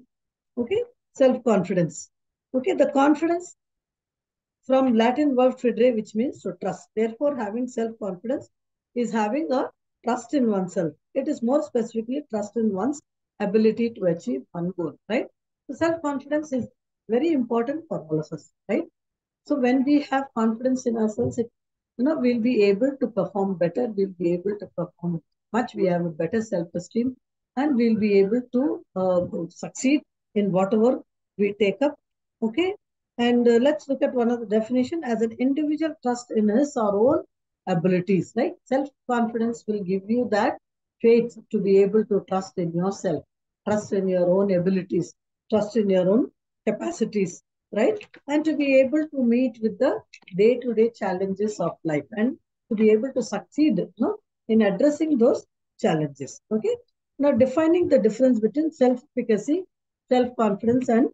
Speaker 1: Okay, self-confidence. Okay, the confidence from Latin verb fidere, which means to trust. Therefore, having self-confidence is having a trust in oneself. It is more specifically trust in one's ability to achieve one goal, right? So self-confidence is very important for all of us, right? So when we have confidence in ourselves, we'll be able to perform better. We'll be able to perform much. We have a better self-esteem, and we'll be able to succeed in whatever we take up. Okay, and let's look at one of the definition as an individual trust in his or own abilities. Right, self-confidence will give you that faith to be able to trust in yourself, trust in your own abilities, trust in your own capacities, right? And to be able to meet with the day-to-day challenges of life and to be able to succeed, in addressing those challenges. Okay. Now, defining the difference between self-efficacy, self-confidence, and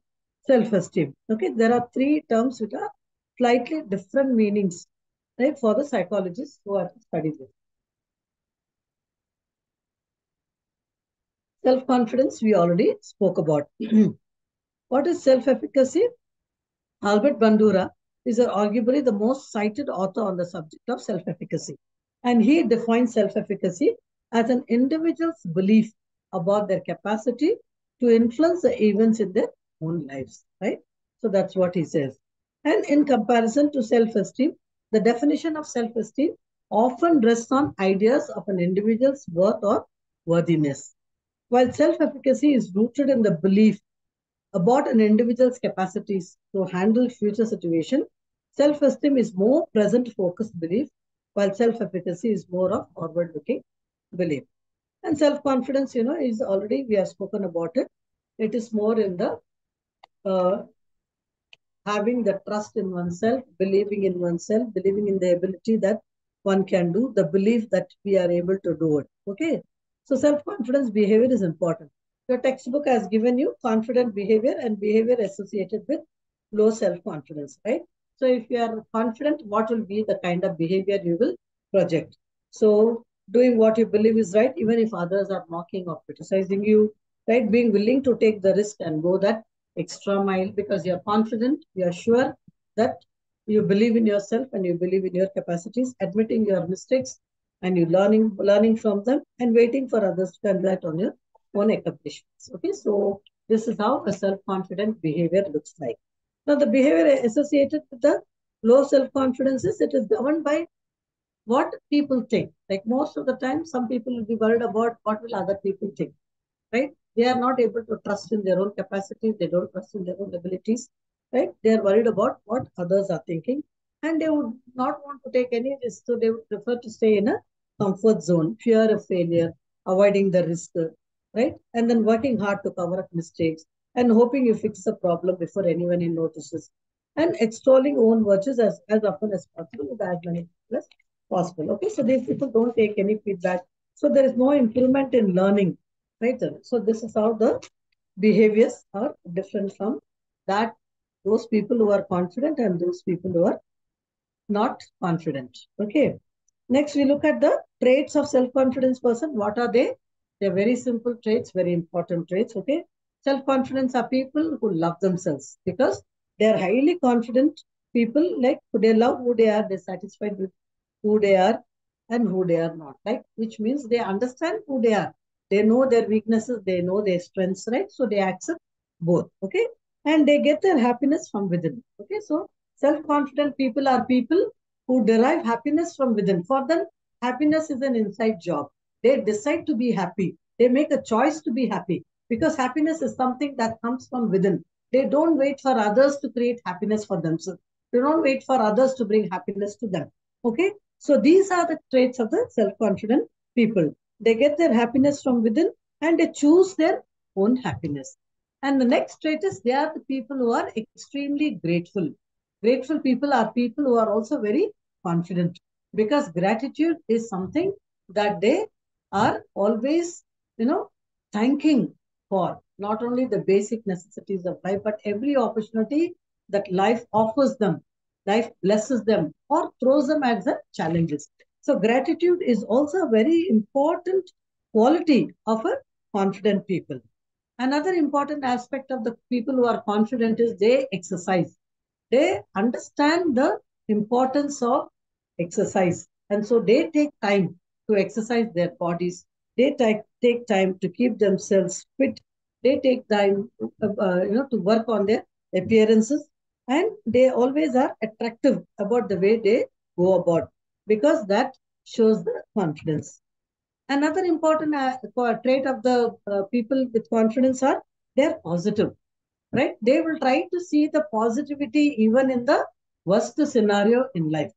Speaker 1: self-esteem. Okay. There are three terms which are slightly different meanings, right, for the psychologists who are studying this. Self-confidence, we already spoke about. What is self-efficacy? Albert Bandura is arguably the most cited author on the subject of self-efficacy. And he defines self-efficacy as an individual's belief about their capacity to influence the events in their own lives, right? So that's what he says. And in comparison to self-esteem, the definition of self-esteem often rests on ideas of an individual's worth or worthiness. While self-efficacy is rooted in the belief about an individual's capacities to handle future situations, self-esteem is more present-focused belief, while self-efficacy is more of forward-looking belief. And self-confidence, is already, we have spoken about it. It is more in the having the trust in oneself, believing in oneself, believing in the ability that one can do, the belief that we are able to do it. Okay. So self-confidence behavior is important. Your textbook has given you confident behavior and behavior associated with low self-confidence, right? So if you are confident, what will be the kind of behavior you will project? So doing what you believe is right, even if others are mocking or criticizing you, right? Being willing to take the risk and go that extra mile because you're confident, you're sure that you believe in yourself and you believe in your capacities, admitting your mistakes and you learning from them and waiting for others to convert on your own accomplishments. Okay, so this is how a self-confident behavior looks like. Now, the behavior associated with the low self-confidence is it is governed by what people think. Like most of the time, some people will be worried about what will other people think, right? They are not able to trust in their own capacities. They don't trust in their own abilities, right? They are worried about what others are thinking and they would not want to take any risk. So they would prefer to stay in a comfort zone, fear of failure, avoiding the risk, right? And then working hard to cover up mistakes and hoping you fix the problem before anyone notices and extolling own virtues as often as possible with as many people as possible. Okay, so these people don't take any feedback. So there is no improvement in learning, right? So this is how the behaviors are different from that those people who are confident and those people who are not confident. Okay. Next, we look at the traits of self-confidence person. What are they? They're very simple traits, very important traits. Okay. Self-confidence are people who love themselves because they're highly confident people, like they love who they are, they're satisfied with who they are and who they are not, right? Which means they understand who they are. They know their weaknesses, they know their strengths, right? So they accept both. Okay. And they get their happiness from within. Okay. So self-confident people are people who derive happiness from within. For them, happiness is an inside job. They decide to be happy. They make a choice to be happy because happiness is something that comes from within. They don't wait for others to create happiness for themselves. They don't wait for others to bring happiness to them. Okay. So these are the traits of the self-confident people. They get their happiness from within and they choose their own happiness. And the next trait is they are the people who are extremely grateful. Grateful people are people who are also very confident because gratitude is something that they are always, thanking for not only the basic necessities of life, but every opportunity that life offers them, life blesses them, or throws them at the challenges. So gratitude is also a very important quality of a confident people. Another important aspect of the people who are confident is they exercise. They understand the importance of exercise. And so they take time to exercise their bodies. They take time to keep themselves fit. They take time, to work on their appearances. And they always are attractive about the way they go about because that shows the confidence. Another important trait of the people with confidence are they're positive, right? They will try to see the positivity even in the worst scenario in life.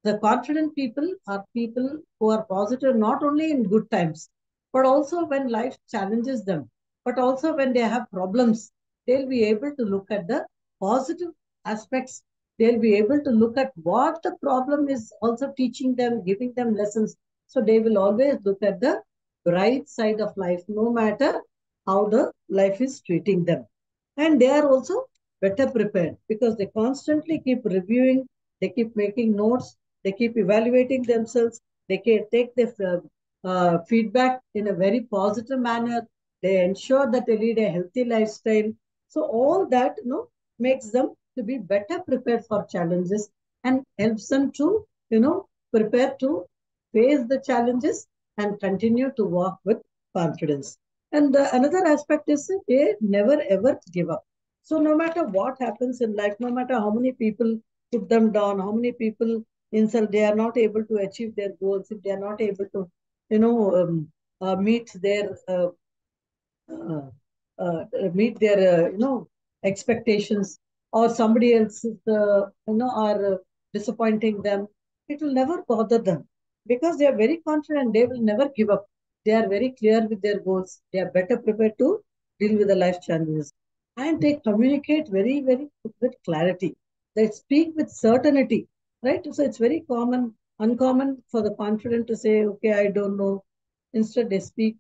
Speaker 1: The confident people are people who are positive not only in good times, but also when life challenges them, but also when they have problems, they'll be able to look at the positive aspects. They'll be able to look at what the problem is also teaching them, giving them lessons. So they will always look at the bright side of life, no matter how the life is treating them. And they are also better prepared because they constantly keep reviewing, they keep making notes, they keep evaluating themselves. They can take the feedback in a very positive manner. They ensure that they lead a healthy lifestyle. So all that makes them to be better prepared for challenges and helps them to prepare to face the challenges and continue to walk with confidence. And another aspect is that they never ever give up. So no matter what happens in life, no matter how many people put them down, how many people insult, they are not able to achieve their goals, if they are not able to, meet their uh, meet their expectations, or somebody else is are disappointing them, it will never bother them because they are very confident. They will never give up. They are very clear with their goals. They are better prepared to deal with the life challenges, and they communicate very with clarity. They speak with certainty, right? So it's very uncommon for the confident to say, okay, I don't know. Instead they speak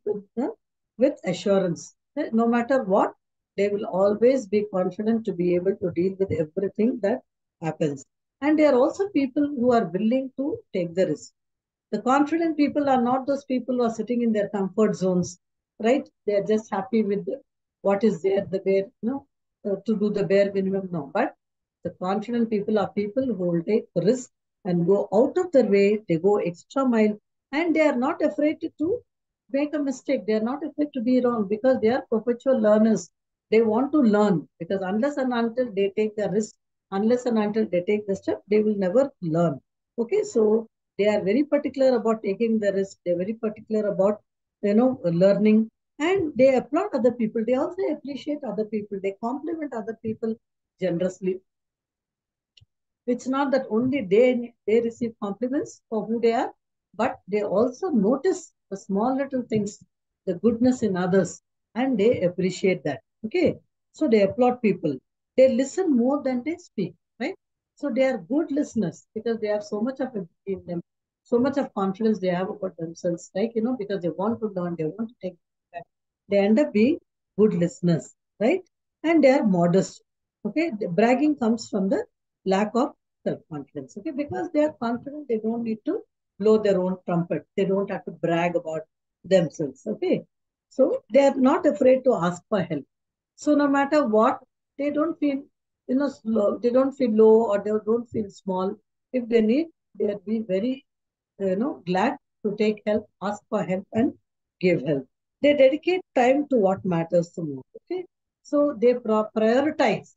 Speaker 1: with assurance. No matter what, they will always be confident to be able to deal with everything that happens. And they are also people who are willing to take the risk. The confident people are not those people who are sitting in their comfort zones, right? They are just happy with what is there, the bare, to do the bare minimum. No, but the confident people are people who will take risk and go out of their way. They go extra mile, and they are not afraid to make a mistake. They are not afraid to be wrong because they are perpetual learners. They want to learn because unless and until they take the risk, unless and until they take the step, they will never learn. Okay, so they are very particular about taking the risk. They're very particular about learning, and they applaud other people. They also appreciate other people. They compliment other people generously. It's not that only they receive compliments for who they are, but they also notice the small little things, the goodness in others, and they appreciate that. Okay, so they applaud people. They listen more than they speak, right? So they are good listeners because they have so much of it in them, so much of confidence they have about themselves, right? Because they want to learn, they want to take feedback. They end up being good listeners, right? And they are modest. Okay, the bragging comes from the lack of self-confidence. Okay, because they are confident, they don't need to blow their own trumpet. They don't have to brag about themselves. Okay, so they are not afraid to ask for help. So no matter what, they don't feel slow. They don't feel low or they don't feel small. If they need, they'll be very glad to take help, ask for help, and give help. They dedicate time to what matters the most. Okay, so they prioritize.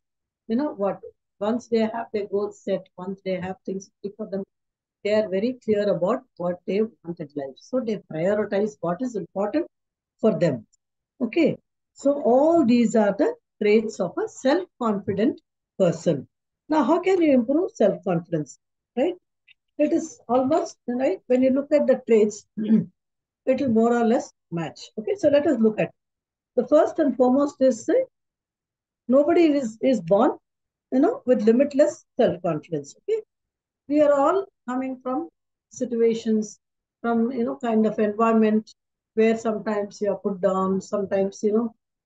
Speaker 1: What once they have their goals set, once they have things for them, they are very clear about what they want in life. So they prioritize what is important for them. Okay, so all these are the traits of a self-confident person. Now, how can you improve self-confidence? Right? It is almost right when you look at the traits, it will more or less match. Okay, so let us look at the first and foremost is nobody is born, with limitless self-confidence. Okay, we are all coming from situations, from kind of environment where sometimes you are put down, sometimes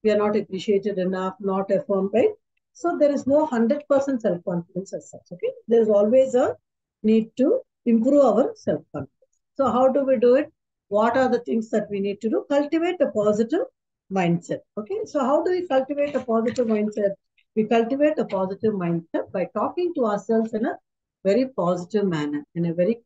Speaker 1: we are not appreciated enough, not affirmed, right? So there is no 100% self-confidence as such. Okay, there is always a need to improve our self-confidence. So how do we do it? What are the things that we need to do? Cultivate a positive mindset. Okay, so how do we cultivate a positive mindset? We cultivate a positive mindset by talking to ourselves in a very positive manner, in a very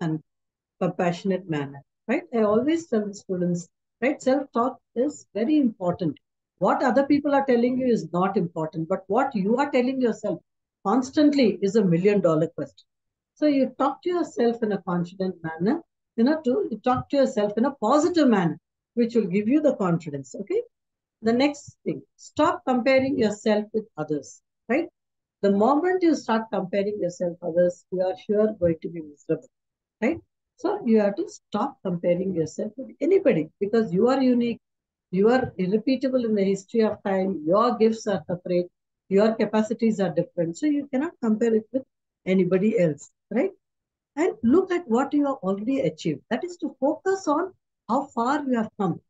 Speaker 1: compassionate manner, right? I always tell the students, right? Self-talk is very important. What other people are telling you is not important, but what you are telling yourself constantly is $1 million question. So you talk to yourself in a confident manner, you talk to yourself in a positive manner, which will give you the confidence. Okay. The next thing, stop comparing yourself with others, right? The moment you start comparing yourself with others, you are sure going to be miserable, right? So you have to stop comparing yourself with anybody because you are unique, you are irrepeatable in the history of time, your gifts are separate, your capacities are different. So you cannot compare it with anybody else, right? And look at what you have already achieved. That is to focus on how far you have come,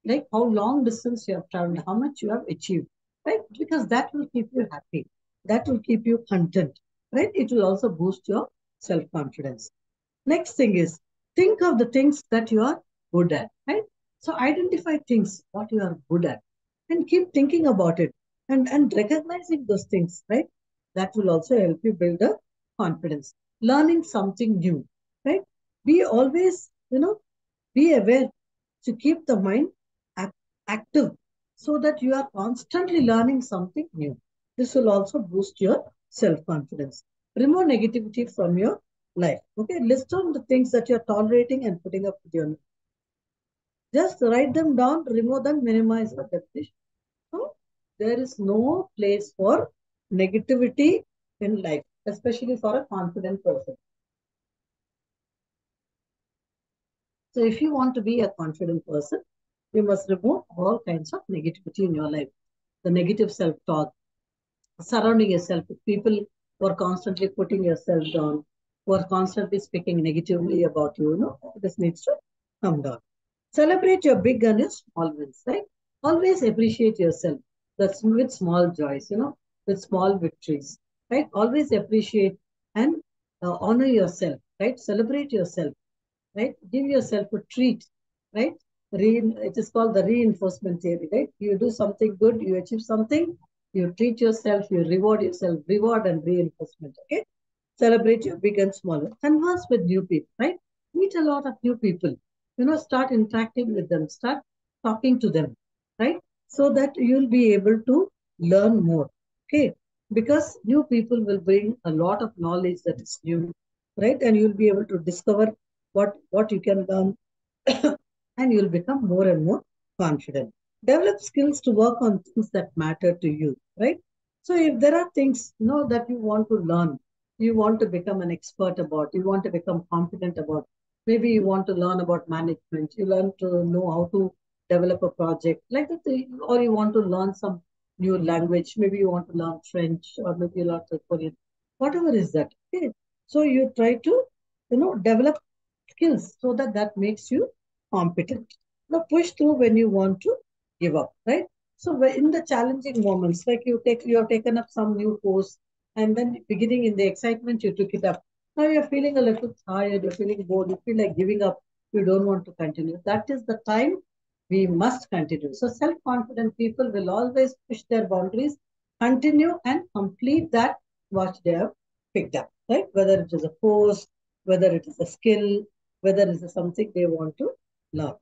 Speaker 1: like how long distance you have traveled, how much you have achieved, right? Because that will keep you happy, that will keep you content, right? It will also boost your self confidence. Next thing is think of the things that you are good at, right? So identify things what you are good at and keep thinking about it and recognizing those things, right? That will also help you build a confidence. Learning something new, right? Be always, be aware to keep the mind active so that you are constantly learning something new. This will also boost your self-confidence. Remove negativity from your life. Okay, list down the things that you're tolerating and putting up with your. Just write them down, remove them, minimize the repetition. So there is no place for negativity in life, especially for a confident person. So if you want to be a confident person, you must remove all kinds of negativity in your life. The negative self-talk, surrounding yourself with people who are constantly putting yourself down, who are constantly speaking negatively about you, this needs to come down. Celebrate your big and your small wins, right? Always appreciate yourself. That's with small joys, with small victories, right? Always appreciate and honor yourself, right? Celebrate yourself, right? Give yourself a treat, right? It is called the reinforcement theory, right? You do something good, you achieve something, you treat yourself, you reward yourself, reward and reinforcement, okay? Celebrate your big and small. Converse with new people, right? Meet a lot of new people. Start interacting with them, start talking to them, right? So that you'll be able to learn more, okay? Because new people will bring a lot of knowledge that is new, right? And you'll be able to discover what you can learn and you'll become more and more confident. Develop skills to work on things that matter to you, right? So if there are things that you want to learn, you want to become an expert about, you want to become confident about, maybe you want to learn about management, you learn to know how to develop a project like that, or you want to learn some new language, maybe you want to learn French or maybe you learn Korean, whatever is that. Okay. So you try to develop skills so that that makes you competent. Now push through when you want to give up, right? So in the challenging moments, like you have taken up some new course, and then beginning in the excitement you took it up. Now you're feeling a little tired, you're feeling bored, you feel like giving up, you don't want to continue. That is the time we must continue. So self-confident people will always push their boundaries, continue and complete that what they have picked up, right? Whether it is a course, whether it is a skill, whether it is something they want to learn.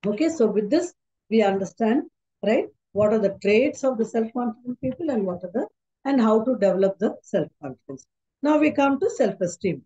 Speaker 1: Okay, so with this, we understand, right, what are the traits of the self-confident people and what are the, and how to develop the self-confidence. Now we come to self-esteem.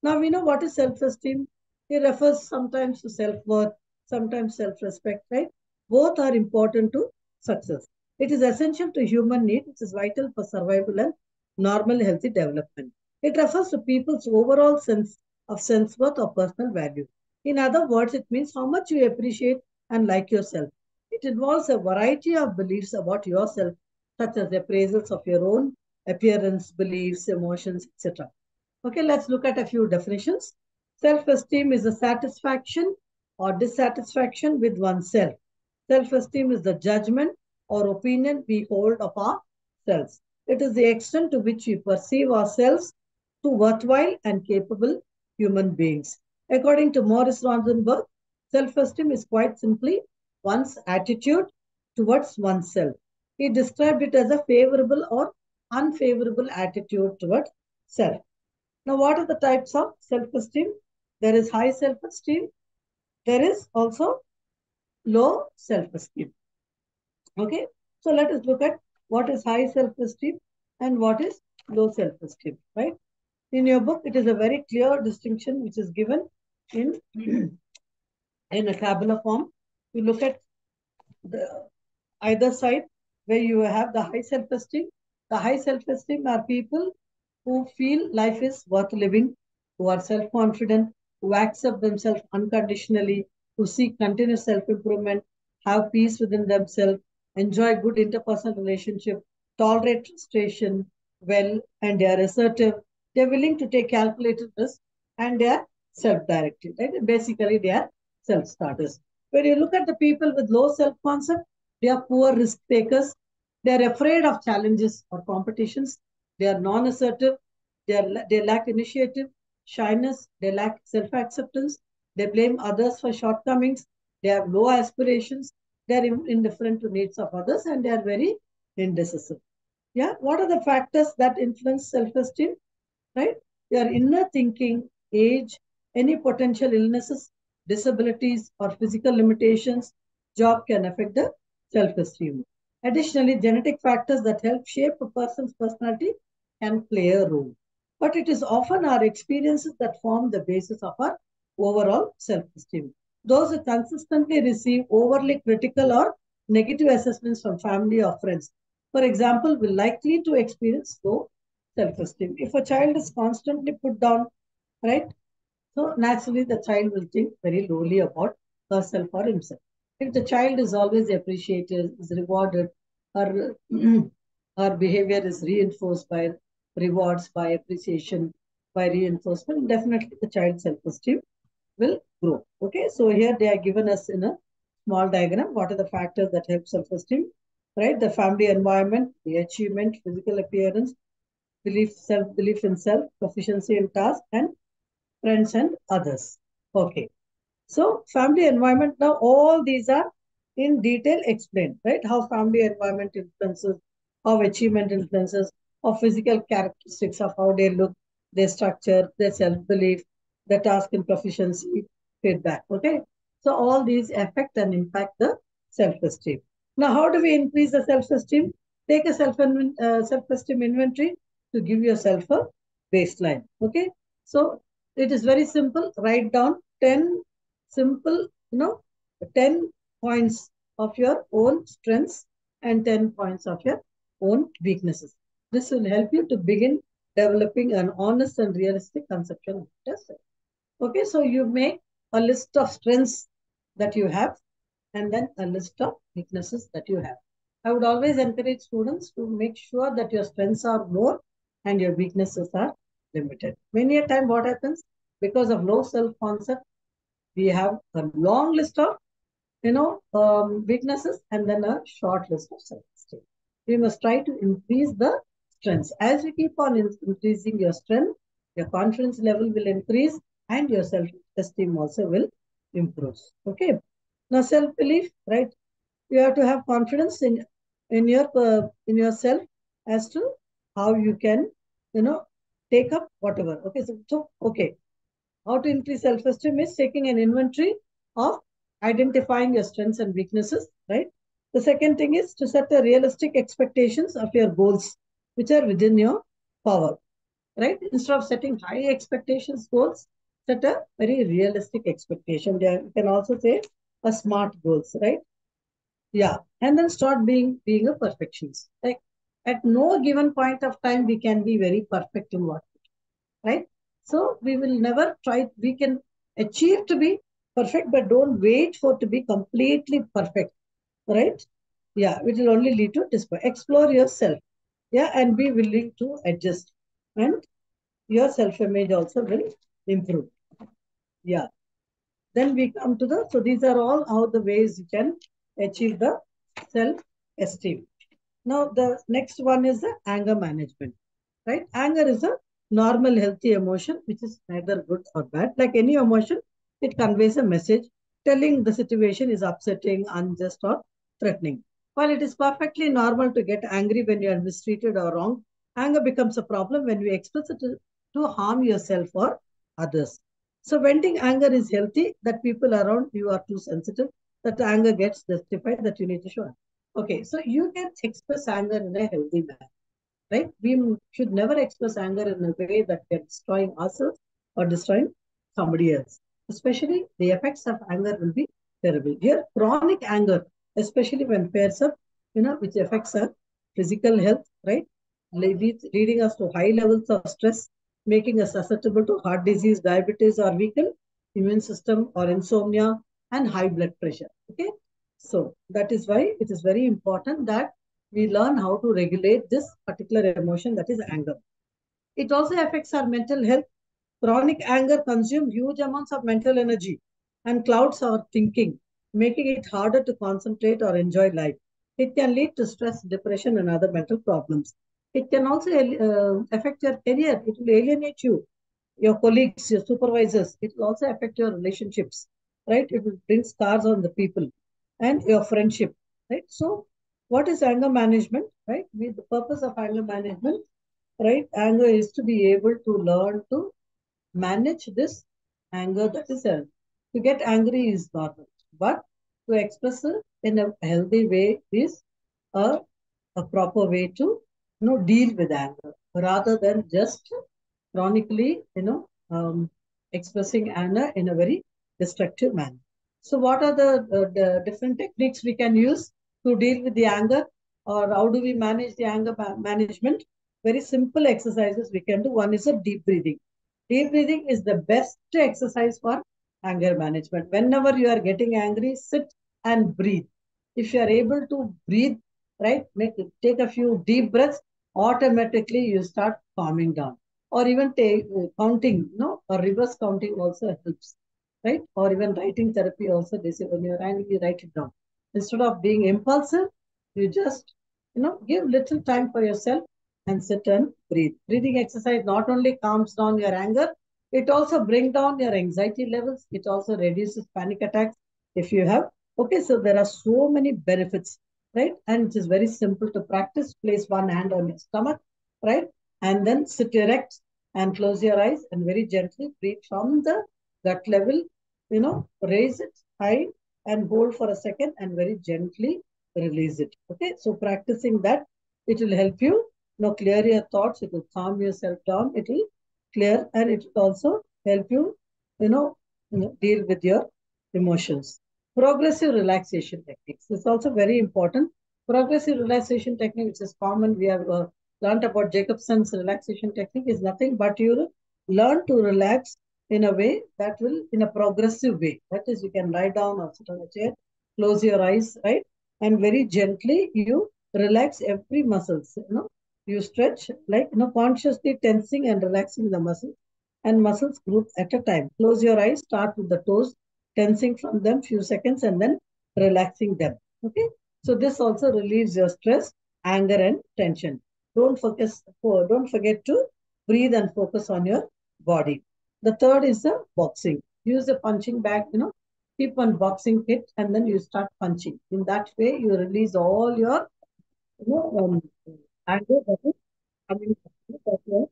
Speaker 1: Now we know what is self-esteem. It refers sometimes to self-worth, sometimes self-respect, right? Both are important to success. It is essential to human need. It is vital for survival and normal healthy development. It refers to people's overall sense of self-worth or personal value. In other words, it means how much you appreciate and like yourself. It involves a variety of beliefs about yourself, such as appraisals of your own appearance, beliefs, emotions, etc. Okay, let's look at a few definitions. Self-esteem is a satisfaction or dissatisfaction with oneself. Self-esteem is the judgment or opinion we hold of ourselves. It is the extent to which we perceive ourselves to worthwhile and capable human beings. According to Morris Rosenberg, self-esteem is quite simply one's attitude towards oneself. He described it as a favorable or unfavorable attitude towards self. Now, what are the types of self-esteem? There is high self-esteem. There is also low self-esteem. Okay, so let us look at what is high self-esteem and what is low self-esteem, right? In your book, it is a very clear distinction which is given in, in a tabular form. You look at the either side where you have the high self-esteem. The high self-esteem are people who feel life is worth living, who are self-confident, who accept themselves unconditionally, who seek continuous self-improvement, have peace within themselves, enjoy good interpersonal relationship, tolerate frustration well, and they are assertive. They are willing to take calculated risks, and they are self-directed. Right? Basically, they are self-starters. When you look at the people with low self-concept, they are poor risk takers. They are afraid of challenges or competitions. They are non-assertive. They lack initiative, shyness. They lack self-acceptance. They blame others for shortcomings. They have low aspirations. They are indifferent to needs of others, and they are very indecisive. Yeah. What are the factors that influence self-esteem? Right? Your inner thinking, age, any potential illnesses, disabilities, or physical limitations, job can affect the self-esteem. Additionally, genetic factors that help shape a person's personality can play a role. But it is often our experiences that form the basis of our overall self-esteem. Those who consistently receive overly critical or negative assessments from family or friends, for example, will likely to experience low self-esteem. If a child is constantly put down, right, so naturally the child will think very lowly about herself or himself. If the child is always appreciated, is rewarded, her, her behavior is reinforced by rewards, by appreciation, by reinforcement, definitely the child's self-esteem will grow. Okay, so here they are given us in a small diagram. What are the factors that help self-esteem? Right, the family environment, the achievement, physical appearance, self-belief in self, proficiency in task, and friends and others. Okay. So family environment, now all these are in detail explained, right? How family environment influences, how achievement influences, how physical characteristics of how they look, their structure, their self-belief, the task and proficiency, feedback, okay? So all these affect and impact the self-esteem. Now, how do we increase the self-esteem? Take a self-esteem inventory to give yourself a baseline, okay? So it is very simple. Write down 10 simple, 10 points of your own strengths and 10 points of your own weaknesses. This will help you to begin developing an honest and realistic conception of yourself. Okay, so you make a list of strengths that you have and then a list of weaknesses that you have. I would always encourage students to make sure that your strengths are more and your weaknesses are limited. Many a time what happens, because of low self-concept, we have a long list of weaknesses and then a short list of self-esteem. We must try to increase the strengths. As you keep on increasing your strength, your confidence level will increase and your self-esteem also will improve. Okay. Now, self-belief, right? You have to have confidence in yourself as to how you can, take up whatever. Okay. So okay. How to increase self-esteem is taking an inventory of identifying your strengths and weaknesses, right? The second thing is to set the realistic expectations of your goals, which are within your power, right? Instead of setting high expectations goals, set a very realistic expectation. You can also say a smart goals, right? Yeah. And then start being a perfectionist. Like at no given point of time, we can be very perfect in what right? So we will never try, we can achieve to be perfect, but don't wait for to be completely perfect, right? Yeah, it will only lead to despair. Explore yourself, yeah, and be willing to adjust. And your self-image also will improve. Yeah. Then we come to so these are all how the ways you can achieve the self-esteem. Now, the next one is the anger management, right? Anger is a normal, healthy emotion, which is neither good or bad. Like any emotion, it conveys a message telling the situation is upsetting, unjust, or threatening. While it is perfectly normal to get angry when you are mistreated or wrong, anger becomes a problem when you express it to harm yourself or others. So, venting anger is healthy, that people around you are too sensitive, that anger gets justified, that you need to show. Okay, so you can express anger in a healthy manner, right? We should never express anger in a way that we are destroying ourselves or destroying somebody else. Especially the effects of anger will be terrible. Here, chronic anger, especially when pairs up, which affects our physical health, right? Leading us to high levels of stress, making us susceptible to heart disease, diabetes, or weakened immune system, or insomnia and high blood pressure. Okay, so that is why it is very important that we learn how to regulate this particular emotion, that is anger. It also affects our mental health. Chronic anger consumes huge amounts of mental energy and clouds our thinking, making it harder to concentrate or enjoy life. It can lead to stress, depression, and other mental problems. It can also affect your career. It will alienate you, your colleagues, your supervisors. It will also affect your relationships, right? It will bring scars on the people and your friendship, right? So, what is anger management, right? The purpose of anger management, right? Anger is to be able to learn to manage this anger, that is to get angry is normal, but to express it in a healthy way is a, a proper way to deal with anger rather than just chronically expressing anger in a very destructive manner. So what are the different techniques we can use to deal with the anger, or how do we manage the anger management? Very simple exercises we can do. One is a deep breathing. Deep breathing is the best exercise for anger management. Whenever you are getting angry, sit and breathe. If you are able to breathe, right, take a few deep breaths, automatically you start calming down. Or even take counting, or reverse counting also helps, right? Or even writing therapy also, they say when you're angry, you write it down. Instead of being impulsive, you just, give little time for yourself and sit and breathe. Breathing exercise not only calms down your anger, it also brings down your anxiety levels. It also reduces panic attacks if you have. Okay, so there are so many benefits, right? And it is very simple to practice. Place one hand on your stomach, right? And then sit erect and close your eyes and very gently breathe from the gut level, raise it high and hold for a second and very gently release it. Okay, so practicing that, it will help you, clear your thoughts, it will calm yourself down, it will clear, and it will also help you, deal with your emotions. Progressive relaxation techniques is also very important. Progressive relaxation technique, which is common, we have learned about Jacobson's relaxation technique, is nothing but you learn to relax in a way that will, in a progressive way. That is, you can lie down or sit on a chair, close your eyes, right? And very gently you relax every muscles, you stretch like, consciously tensing and relaxing the muscles and muscles group at a time. Close your eyes, start with the toes, tensing from them few seconds and then relaxing them. Okay. So this also relieves your stress, anger, and tension. Don't forget to breathe and focus on your body. The third is the boxing. Use a punching bag, keep one boxing kit and then you start punching. In that way, you release all your, anger that is coming from your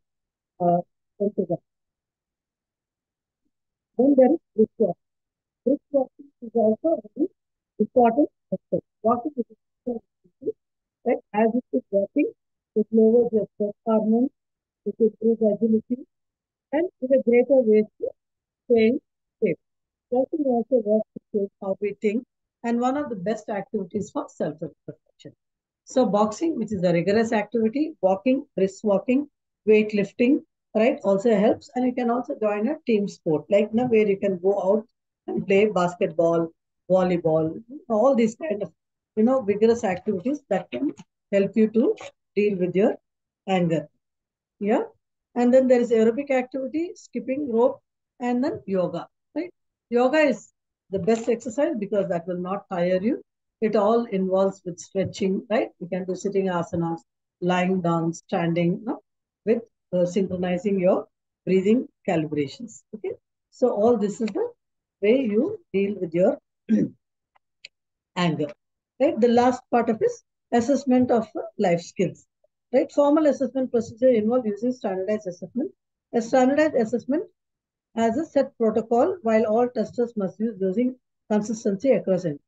Speaker 1: uh, then there is brisk walking. Brisk walking is also a very important aspect. Walking is important, right? As it is walking, it lowers your stress hormones, it improves agility, and is a greater way to staying safe. Walking also works to shape how we think and one of the best activities for self-reflection. So boxing, which is a rigorous activity, walking, brisk walking, weightlifting, right, also helps. And you can also join a team sport, like where you can go out and play basketball, volleyball, all these kind of, vigorous activities that can help you to deal with your anger. Yeah. And then there is aerobic activity, skipping rope, and then yoga, right? Yoga is the best exercise because that will not tire you. It all involves with stretching, right? You can do sitting asanas, lying down, standing, no? With synchronizing your breathing calibrations. Okay. So all this is the way you deal with your anger. Right. The last part of is assessment of life skills. Right. Formal assessment procedure involve using standardized assessment. A standardized assessment has a set protocol while all testers must use using consistency across it.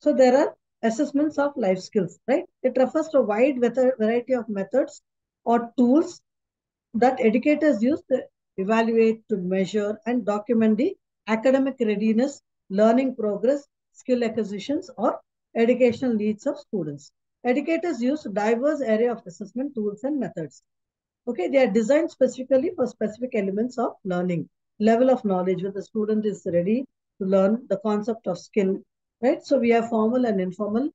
Speaker 1: So there are assessments of life skills, right? It refers to a wide variety of methods or tools that educators use to evaluate, to measure, and document the academic readiness, learning progress, skill acquisitions, or educational needs of students. Educators use diverse area of assessment tools and methods. Okay, they are designed specifically for specific elements of learning, level of knowledge when the student is ready to learn the concept of skill, right? So we have formal and informal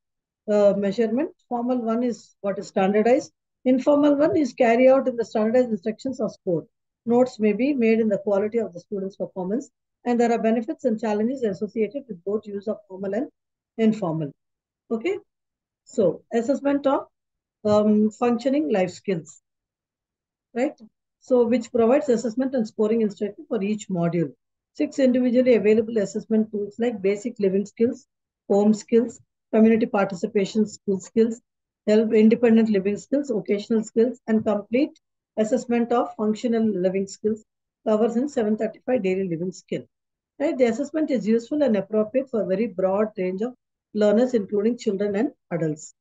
Speaker 1: measurement. Formal one is what is standardized. Informal one is carry out in the standardized instructions or score. Notes may be made in the quality of the student's performance, and there are benefits and challenges associated with both use of formal and informal. Okay, so assessment of functioning life skills, right? So which provides assessment and scoring instruction for each module. 6 individually available assessment tools like basic living skills, home skills, community participation skills, help independent living skills, vocational skills, and complete assessment of functional living skills covers in 735 daily living skill. Right? The assessment is useful and appropriate for a very broad range of learners, including children and adults,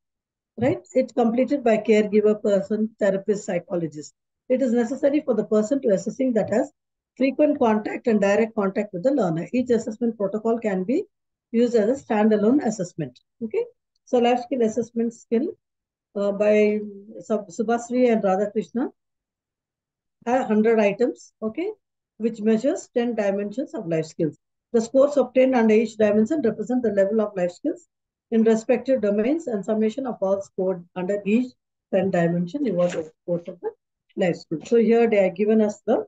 Speaker 1: right? It's completed by caregiver, person, therapist, psychologist. It is necessary for the person to assessing that has frequent contact and direct contact with the learner. Each assessment protocol can be used as a standalone assessment. Okay. So life skill assessment skill by Subhasri and Radhakrishna have 100 items, okay, which measures 10 dimensions of life skills. The scores obtained under each dimension represent the level of life skills in respective domains, and summation of all scored under each 10 dimension equals the score of the life skills. So here they are given us the,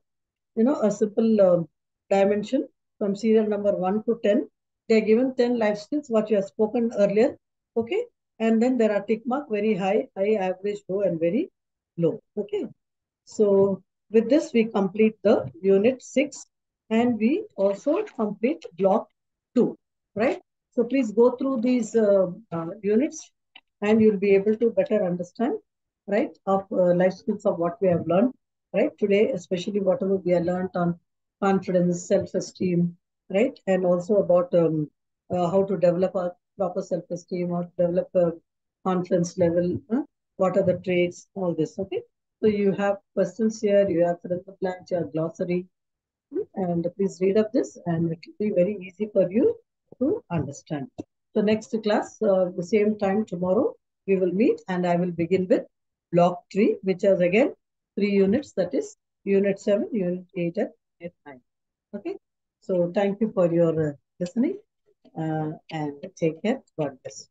Speaker 1: a simple dimension from serial number 1 to 10. They are given 10 life skills, what you have spoken earlier, okay, and then there are tick mark, very high, high, average, low, and very low, okay. So with this, we complete the unit 6 and we also complete block 2, right? So please go through these units and you'll be able to better understand, right, of life skills of what we have learned, right? Today, especially whatever we have learned on confidence, self-esteem, right? And also about how to develop a proper self-esteem or develop a confidence level, what are the traits, all this, okay? So you have questions here, you have fill in the blanks, you have glossary, and please read up this and it will be very easy for you to understand. So next class, the same time tomorrow, we will meet and I will begin with block 3, which is again 3 units, that is unit 7, unit 8 and unit 9. Okay. So thank you for your listening and take care. God bless.